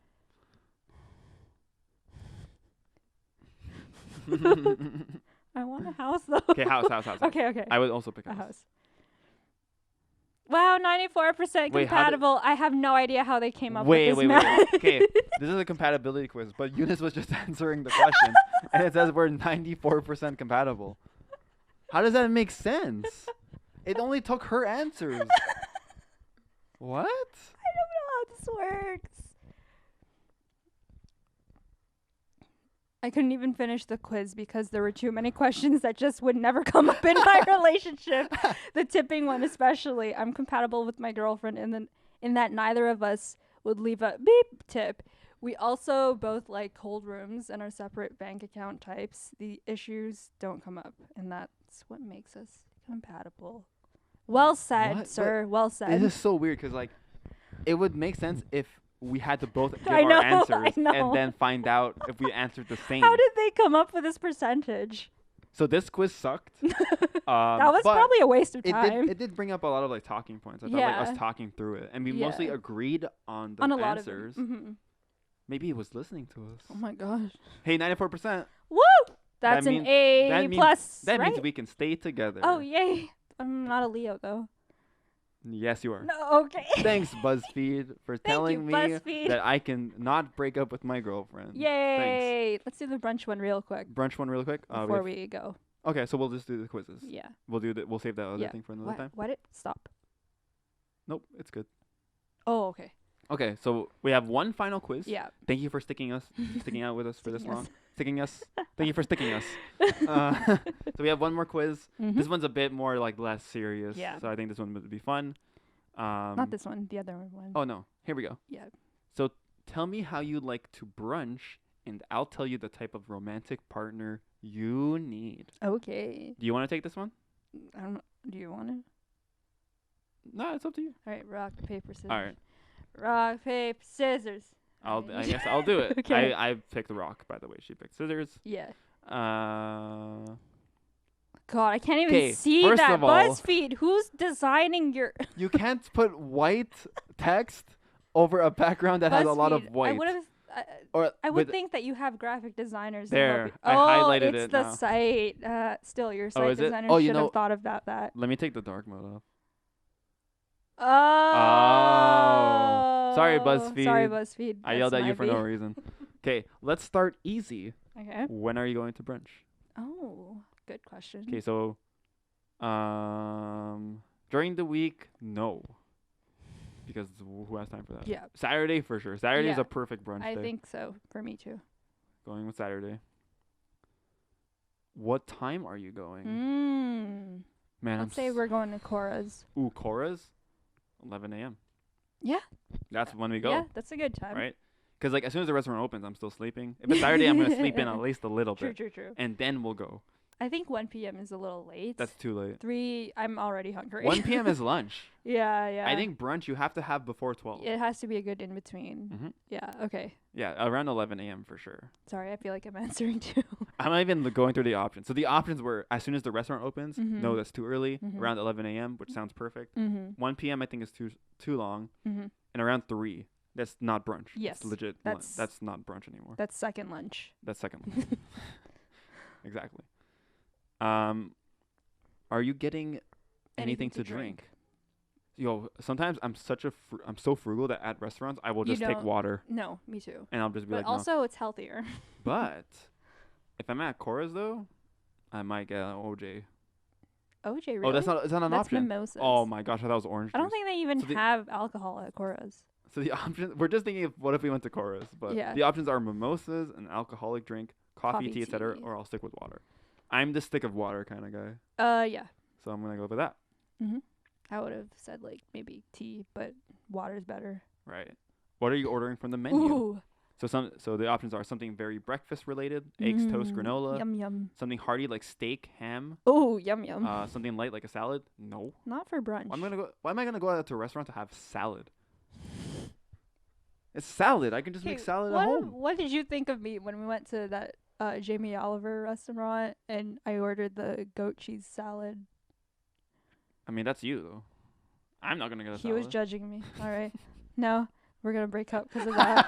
I want a house though. Okay, house. Okay. I would also pick a house. Wow, 94% compatible. I have no idea how they came up with this math. Wait. Okay, this is a compatibility quiz, but Eunice was just answering the question, and it says we're 94% compatible. How does that make sense? It only took her answers. What? I don't know how this works. I couldn't even finish the quiz because there were too many questions that just would never come up in my relationship. The tipping one especially. I'm compatible with my girlfriend in that neither of us would leave a beep tip. We also both like cold rooms and are separate bank account types. The issues don't come up, and that's what makes us compatible. Well said, sir. Well said. This is so weird because like it would make sense if we had to both give our answers and then find out if we answered the same. How did they come up with this percentage? So this quiz sucked. That was probably a waste of time. It did bring up a lot of like talking points. I felt like us talking through it, and we mostly agreed on the answers. Maybe it was listening to us. Oh my gosh. Hey, 94%. Woo! That's an A plus. That means we can stay together. Oh yay! I'm not a Leo though. Yes, you are. No, okay. Thanks, Buzzfeed, for telling me that I can not break up with my girlfriend. Yay! Thanks. Let's do the brunch one real quick. Before we go. Okay, so we'll just do the quizzes. Yeah. We'll save that other thing for another time. What? Stop. Nope, it's good. Oh, okay. Okay, so we have one final quiz. Yeah. Thank you for sticking out with us for this Sticking long. us. Sticking us. Thank you for sticking us. So we have one more quiz. Mhm. This one's a bit more like less serious. Yeah. So I think this one would be fun. Not this one. The other one. Oh no. Here we go. Yeah. So tell me how you like to brunch, and I'll tell you the type of romantic partner you need. Okay. Do you want to take this one? I don't. Do you want it? No, it's up to you. All right. Rock, paper, scissors. All right. Rock, paper, scissors. I guess I'll do it. Okay. I picked the rock, by the way. She picked scissors. Yeah. Uh. God, I can't even 'Kay, see first that. of all- BuzzFeed, who's designing your You can't put white text over a background that has a lot of BuzzFeed, white. I would have. Or I would with- think that you have graphic designers. There, To help you. I highlighted it's it the now. site. Still, your site is it? designer Oh, you should know- have thought about that. Let me take the dark mode off. Oh. Sorry, BuzzFeed. Sorry, BuzzFeed. I yelled That's at you my for no B. reason. Okay, let's start easy. Okay. When are you going to brunch? Oh, good question. Okay, so during the week, no. Because who has time for that? Yeah, Saturday for sure. Saturday is Yeah. a perfect brunch I day. think so. For me too. Going with Saturday. What time are you going? Man, Let's say we're going to Cora's. Ooh, Cora's? 11 a.m. Yeah. That's when we go, Yeah, that's a good time. right? Because like as soon as the restaurant opens, I'm still sleeping. If it's Saturday, I'm gonna sleep in at least a little True, bit, true, true. and then we'll go. I think 1 p.m. is a little late. That's too late. 3, I'm already hungry. 1 p.m. is lunch. Yeah, yeah. I think brunch you have to have before 12. it has to be a good in between. Mm-hmm. Yeah, okay. Yeah, around 11 a.m. for sure. Sorry, I feel like I'm answering too. I'm not even going through the options. So the options were as soon as the restaurant opens. Mhm. No, that's too early. Mhm. Around 11 a.m., which sounds perfect. Mm-hmm. 1 p.m. I think is too long, Mm-hmm. and around 3. That's not brunch. Yes, It's legit. That's not brunch anymore. That's second lunch. That's second one. Exactly. Are you getting anything to drink? Yo, sometimes I'm I'm so frugal that at restaurants I will You just take don't- water No, me too. and I'll just be But like, no. also, it's healthier. But if I'm at Cora's though, I might get an OJ. OJ, really? Oh, that's not an That's option. mimosas. Oh my gosh, I thought that was orange I don't juice. think they even So the- have alcohol at Cora's. So the options we're just thinking of what if we went to Cora's, but Yeah. the options are mimosas, an alcoholic drink, coffee, Coffee, tea, etc., tea. or I'll stick with water. I'm the stick of water kind of guy, Yeah. so I'm gonna go with that. Mm-hmm. I would have said like maybe tea, but water's better. Right. What are you ordering from the menu? Ooh. So the options are something very breakfast related, eggs, toast, granola. Yum yum. Something hearty like steak, ham. Oh, yum yum. Something light like a salad. No. Not for brunch. Why am I gonna go out to a restaurant to have salad? It's salad. I can just make salad at home. What did you think of me when we went to that Jamie Oliver restaurant and I ordered the goat cheese salad? I mean, that's you though. I'm not gonna get a He salad. was judging me. All right. No, we're gonna break up because of that.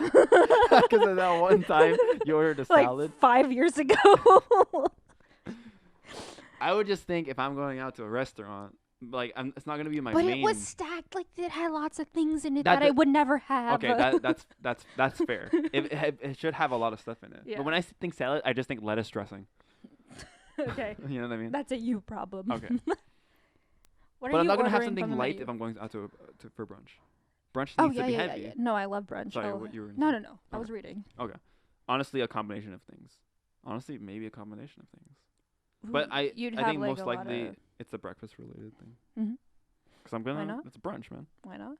Because of that one time you ordered a like salad. 5 years ago. I would just think if I'm going out to a restaurant, like it's not gonna be my But main. it was stacked. Like it had lots of things in it That that I d- would never have. Okay, that's fair. It should have a lot of stuff in it. Yeah. But when I think salad, I just think lettuce dressing. Okay. You know what I mean? That's a you problem. Okay. What But are I'm you not gonna have ordering something from the light menu? if I'm going out for brunch. Brunch Oh needs yeah, to be yeah, heavy. yeah. No, I love brunch. Sorry, Oh, what you were. No. I Okay. was reading. Honestly, a combination of things. Honestly, maybe a combination of things. But You'd I have think like most a lot likely of- it's a breakfast related thing. Mhm. Because I'm gonna. not? It's brunch, man. Why not?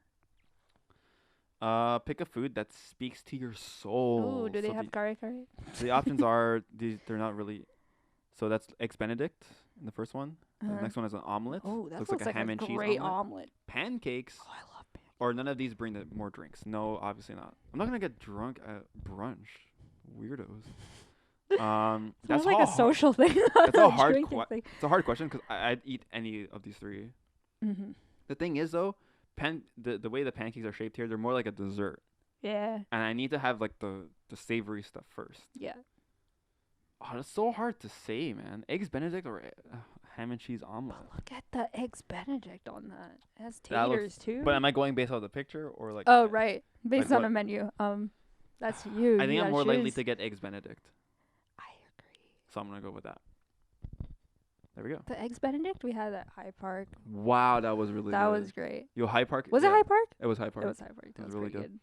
Pick a food that speaks to your soul. Ooh, do they So have kare kare? the options are they're not really. So that's eggs Benedict in the first one. The next one is an omelet. Oh, that looks looks like a ham and cheese great omelet. omelet. Pancakes. Oh, I love pancakes. Or none of these bring more drinks. No, obviously not. I'm not gonna get drunk at brunch. Weirdos. That's like a social thing. That's a hard drinking thing. It's a hard question because I'd eat any of these three. Mm-hmm. The thing is though, the way the pancakes are shaped here, they're more like a dessert, Yeah. and I need to have like the savory stuff first. Yeah. Oh, that's so hard to say, man. Eggs Benedict or ham and cheese omelet. But look at the eggs Benedict on that. It has That looks- taters too. But am I going based off the picture or like? Oh right, based like on what? a menu. That's you. I think You I'm gotta more likely choose. to get eggs Benedict, I agree. so I'm gonna go with that. There we go. The Eggs Benedict we had at High Park. Wow, that was really That good. was great. Yo, High Park. Was it High Park? It was High Park. It was High Park. That was really good.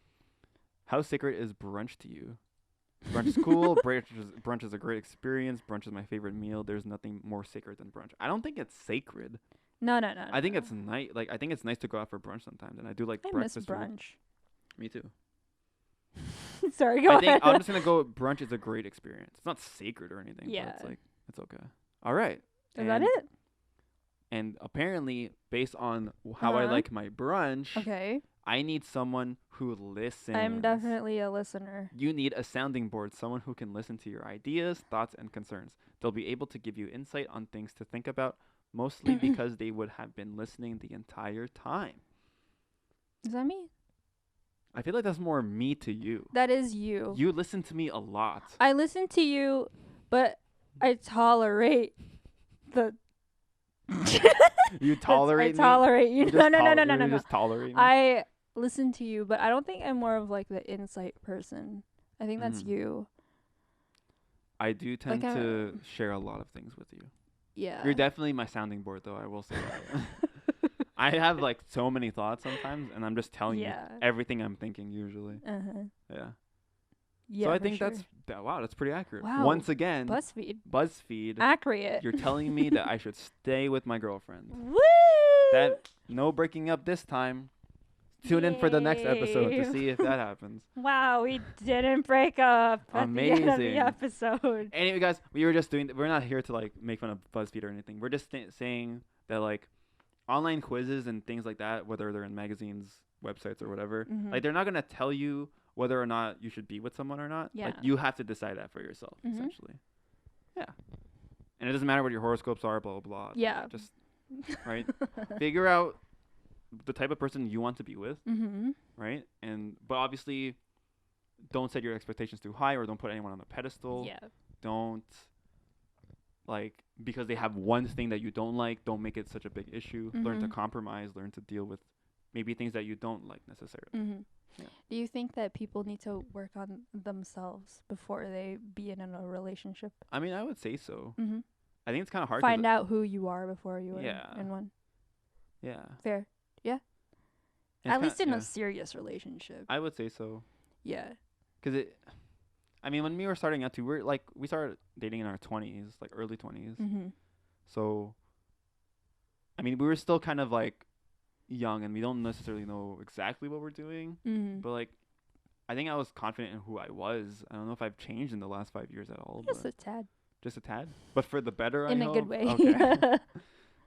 How sacred is brunch to you? Brunch is cool. Brunch is a great experience. Brunch is my favorite meal. There's nothing more sacred than brunch. I don't think it's sacred. No. I think it's nice. Like, I think it's nice to go out for brunch sometimes, and I do like breakfast. I miss brunch. Me too. Sorry, go ahead. I'm just gonna go. Brunch is a great experience. It's not sacred or anything. Yeah. But it's like it's okay. All right. Is that it? And apparently, based on how I like my brunch, okay, I need someone who listens. I'm definitely a listener. You need a sounding board, someone who can listen to your ideas, thoughts, and concerns. They'll be able to give you insight on things to think about, mostly because they would have been listening the entire time. Is that me? I feel like that's more me to you. That is you. You listen to me a lot. I listen to you, but I tolerate the... You tolerate me? I tolerate you. No. You just tolerate me? I listen to you, but I don't think I'm more of like the insight person. I think that's you. I do tend to share a lot of things with you. Yeah. You're definitely my sounding board, though. I will say that. I have like so many thoughts sometimes, and I'm just telling you everything I'm thinking usually. Yeah. Yeah. So I think that's pretty accurate. Wow. Once again, BuzzFeed. Accurate. You're telling me that I should stay with my girlfriend. Woo! That no breaking up this time. Tune in for the next episode to see if that happens. Wow, we didn't break up at the end of the episode. Anyway, guys, we're not here to like make fun of BuzzFeed or anything. We're just saying that like online quizzes and things like that, whether they're in magazines, websites, or whatever, like they're not gonna tell you whether or not you should be with someone or not. Yeah. Like you have to decide that for yourself, essentially. Yeah. And it doesn't matter what your horoscopes are, blah blah blah. Yeah. Just right. Figure out the type of person you want to be with, right? But obviously, don't set your expectations too high, or don't put anyone on a pedestal. Yeah. Don't like because they have one thing that you don't like. Don't make it such a big issue. Learn to compromise. Learn to deal with maybe things that you don't like necessarily. Yeah. Do you think that people need to work on themselves before they be in a relationship? I mean, I would say so. I think it's kind of hard. Find out who you are before you are in one. Yeah. Fair. Yeah. At least in a serious relationship. I would say so. Yeah. Because I mean, when we were starting out too, we started dating in our 20s, like early 20s. So, I mean, we were still kind of like young and we don't necessarily know exactly what we're doing. But like, I think I was confident in who I was. I don't know if I've changed in the last 5 years at all. Just a tad. Just a tad? But for the better, I hope? In a good way. Okay.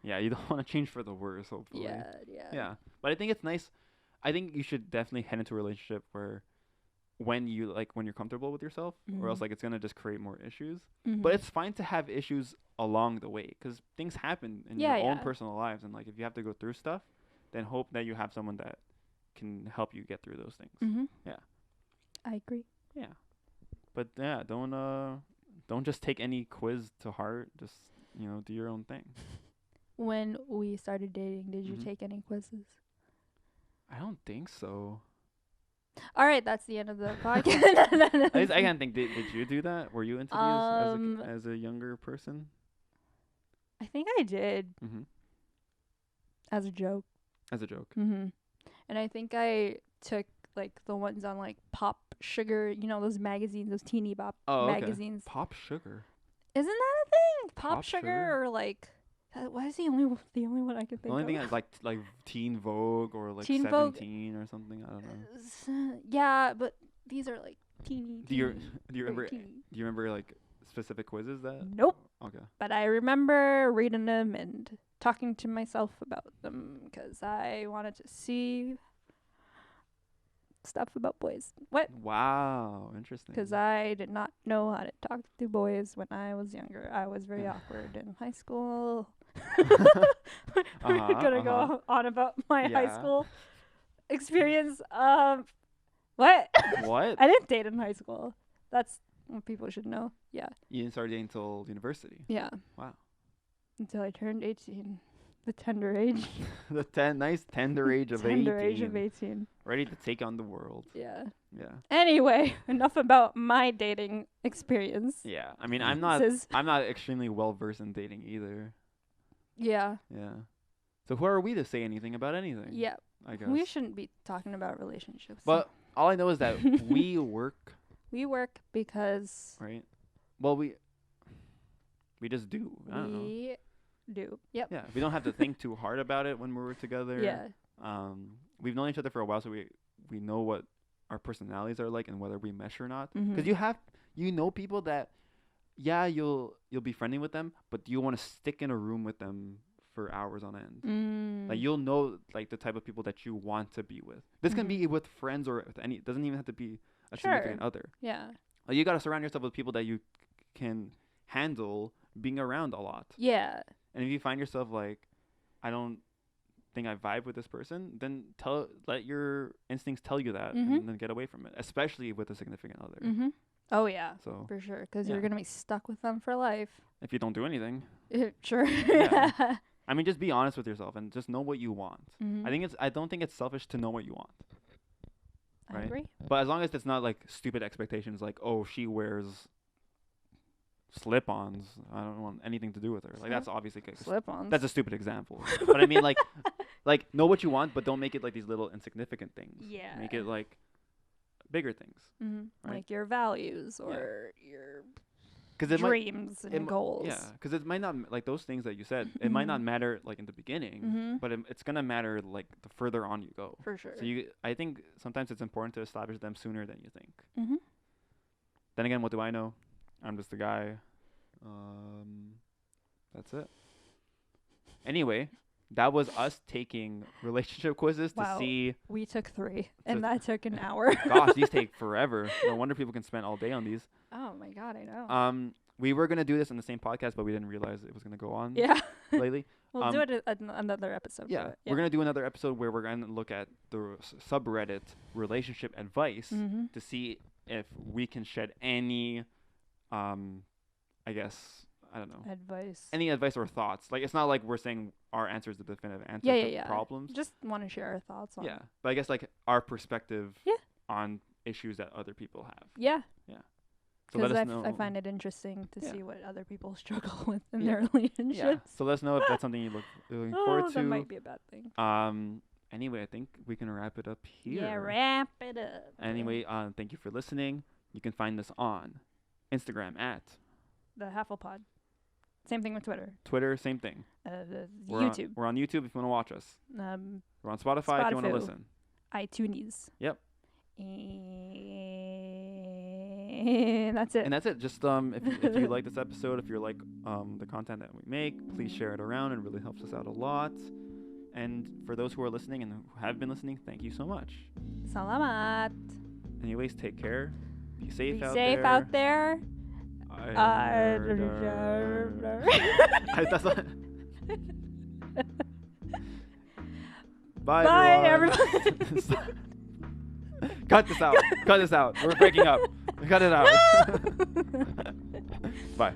Yeah, you don't want to change for the worse, hopefully. Yeah. But I think it's nice. I think you should definitely head into a relationship where when you're comfortable with yourself, or else like it's going to just create more issues. But it's fine to have issues along the way because things happen in your own personal lives. And like if you have to go through stuff, then hope that you have someone that can help you get through those things. Yeah. I agree. Yeah. But yeah, don't just take any quiz to heart. Just, do your own thing. When we started dating, did you take any quizzes? I don't think so. All right, that's the end of the podcast. I can't think. Did you do that? Were you into these as a younger person? I think I did. As a joke. And I think I took like the ones on like Pop Sugar, those magazines, those teeny bop magazines. Okay. Pop Sugar. Isn't that a thing? Pop Sugar or like why is the only one I can think of? The only thing is like Teen Vogue or like Teen 17 Vogue. Or something. I don't know. Yeah, but these are like teeny. Do you remember like specific quizzes that? Nope. Okay. But I remember reading them and talking to myself about them because I wanted to see stuff about boys. What? Wow, interesting. Because I did not know how to talk to boys when I was younger. I was very awkward in high school. We're gonna go on about my high school experience. What? What? I didn't date in high school. That's what people should know. Yeah. You didn't start dating until university. Yeah. Wow. Until I turned 18. The tender age. Nice tender age of 18. Tender age of 18. Ready to take on the world. Yeah. Yeah. Anyway, enough about my dating experience. Yeah. I mean, I'm not extremely well versed in dating either. Yeah. Yeah. So who are we to say anything about anything? Yeah. I guess. We shouldn't be talking about relationships. But all I know is that we work. We work because. Right. Well, we just do. I don't know. We do. Yep. Yeah. We don't have to think too hard about it when we're together. Yeah. We've known each other for a while, so we know what our personalities are like and whether we mesh or not. Mhm. Because you know people that, yeah, you'll be friendly with them, but you want to stick in a room with them for hours on end. Like you'll know like the type of people that you want to be with. This can be with friends or with any. It doesn't even have to be a significant other. Yeah. Like you gotta surround yourself with people that you can handle being around a lot. Yeah. And if you find yourself like, I don't think I vibe with this person, then let your instincts tell you that, and then get away from it. Especially with a significant other. Oh yeah. So for sure, because you're gonna be stuck with them for life if you don't do anything. Sure. Yeah. I mean, just be honest with yourself and just know what you want. Mm-hmm. I don't think it's selfish to know what you want. I agree. But as long as it's not like stupid expectations, like, oh, she wears slip-ons, I don't want anything to do with her. Like that's obviously slip-ons. That's a stupid example. But I mean, like know what you want, but don't make it like these little insignificant things. Yeah. Make it like bigger things. Right? Like your values or your dreams and goals. Yeah, because it might not like those things that you said. It might not matter like in the beginning, but it's gonna matter like the further on you go. For sure. So I think sometimes it's important to establish them sooner than you think. Then again, what do I know? I'm just a guy. That's it. Anyway, that was us taking relationship quizzes to see. We took 3, and that took an hour. Gosh, these take forever. No wonder people can spend all day on these. Oh my god, I know. We were gonna do this in the same podcast, but we didn't realize it was gonna go on. Yeah. Lately. We'll do it another episode. Yeah, we're gonna do another episode where we're gonna look at the subreddit relationship advice to see if we can shed any, I guess, I don't know. Any advice or thoughts. Like, it's not like we're saying our answer is the definitive answer to problems. Just want to share our thoughts on it. But I guess, like, our perspective on issues that other people have. Yeah. Yeah. So because let us know. I find it interesting to see what other people struggle with in their relationships. Yeah. So let us know if that's something you're looking forward to. That might be a bad thing. Anyway, I think we can wrap it up here. Yeah, wrap it up. Anyway, thank you for listening. You can find us on Instagram at The Hufflepod. Same thing with Twitter. Twitter, same thing. YouTube. We're on YouTube if you want to watch us. We're on Spotify if you want to listen. iTunes. Yep. And that's it. And that's it. Just if you like this episode, if you like the content that we make, please share it around. It really helps us out a lot. And for those who are listening and who have been listening, thank you so much. Salamat. Anyways, take care. Be safe out there. Bye, everyone. Cut this out. Cut this out. We're breaking up. Cut it out. Bye.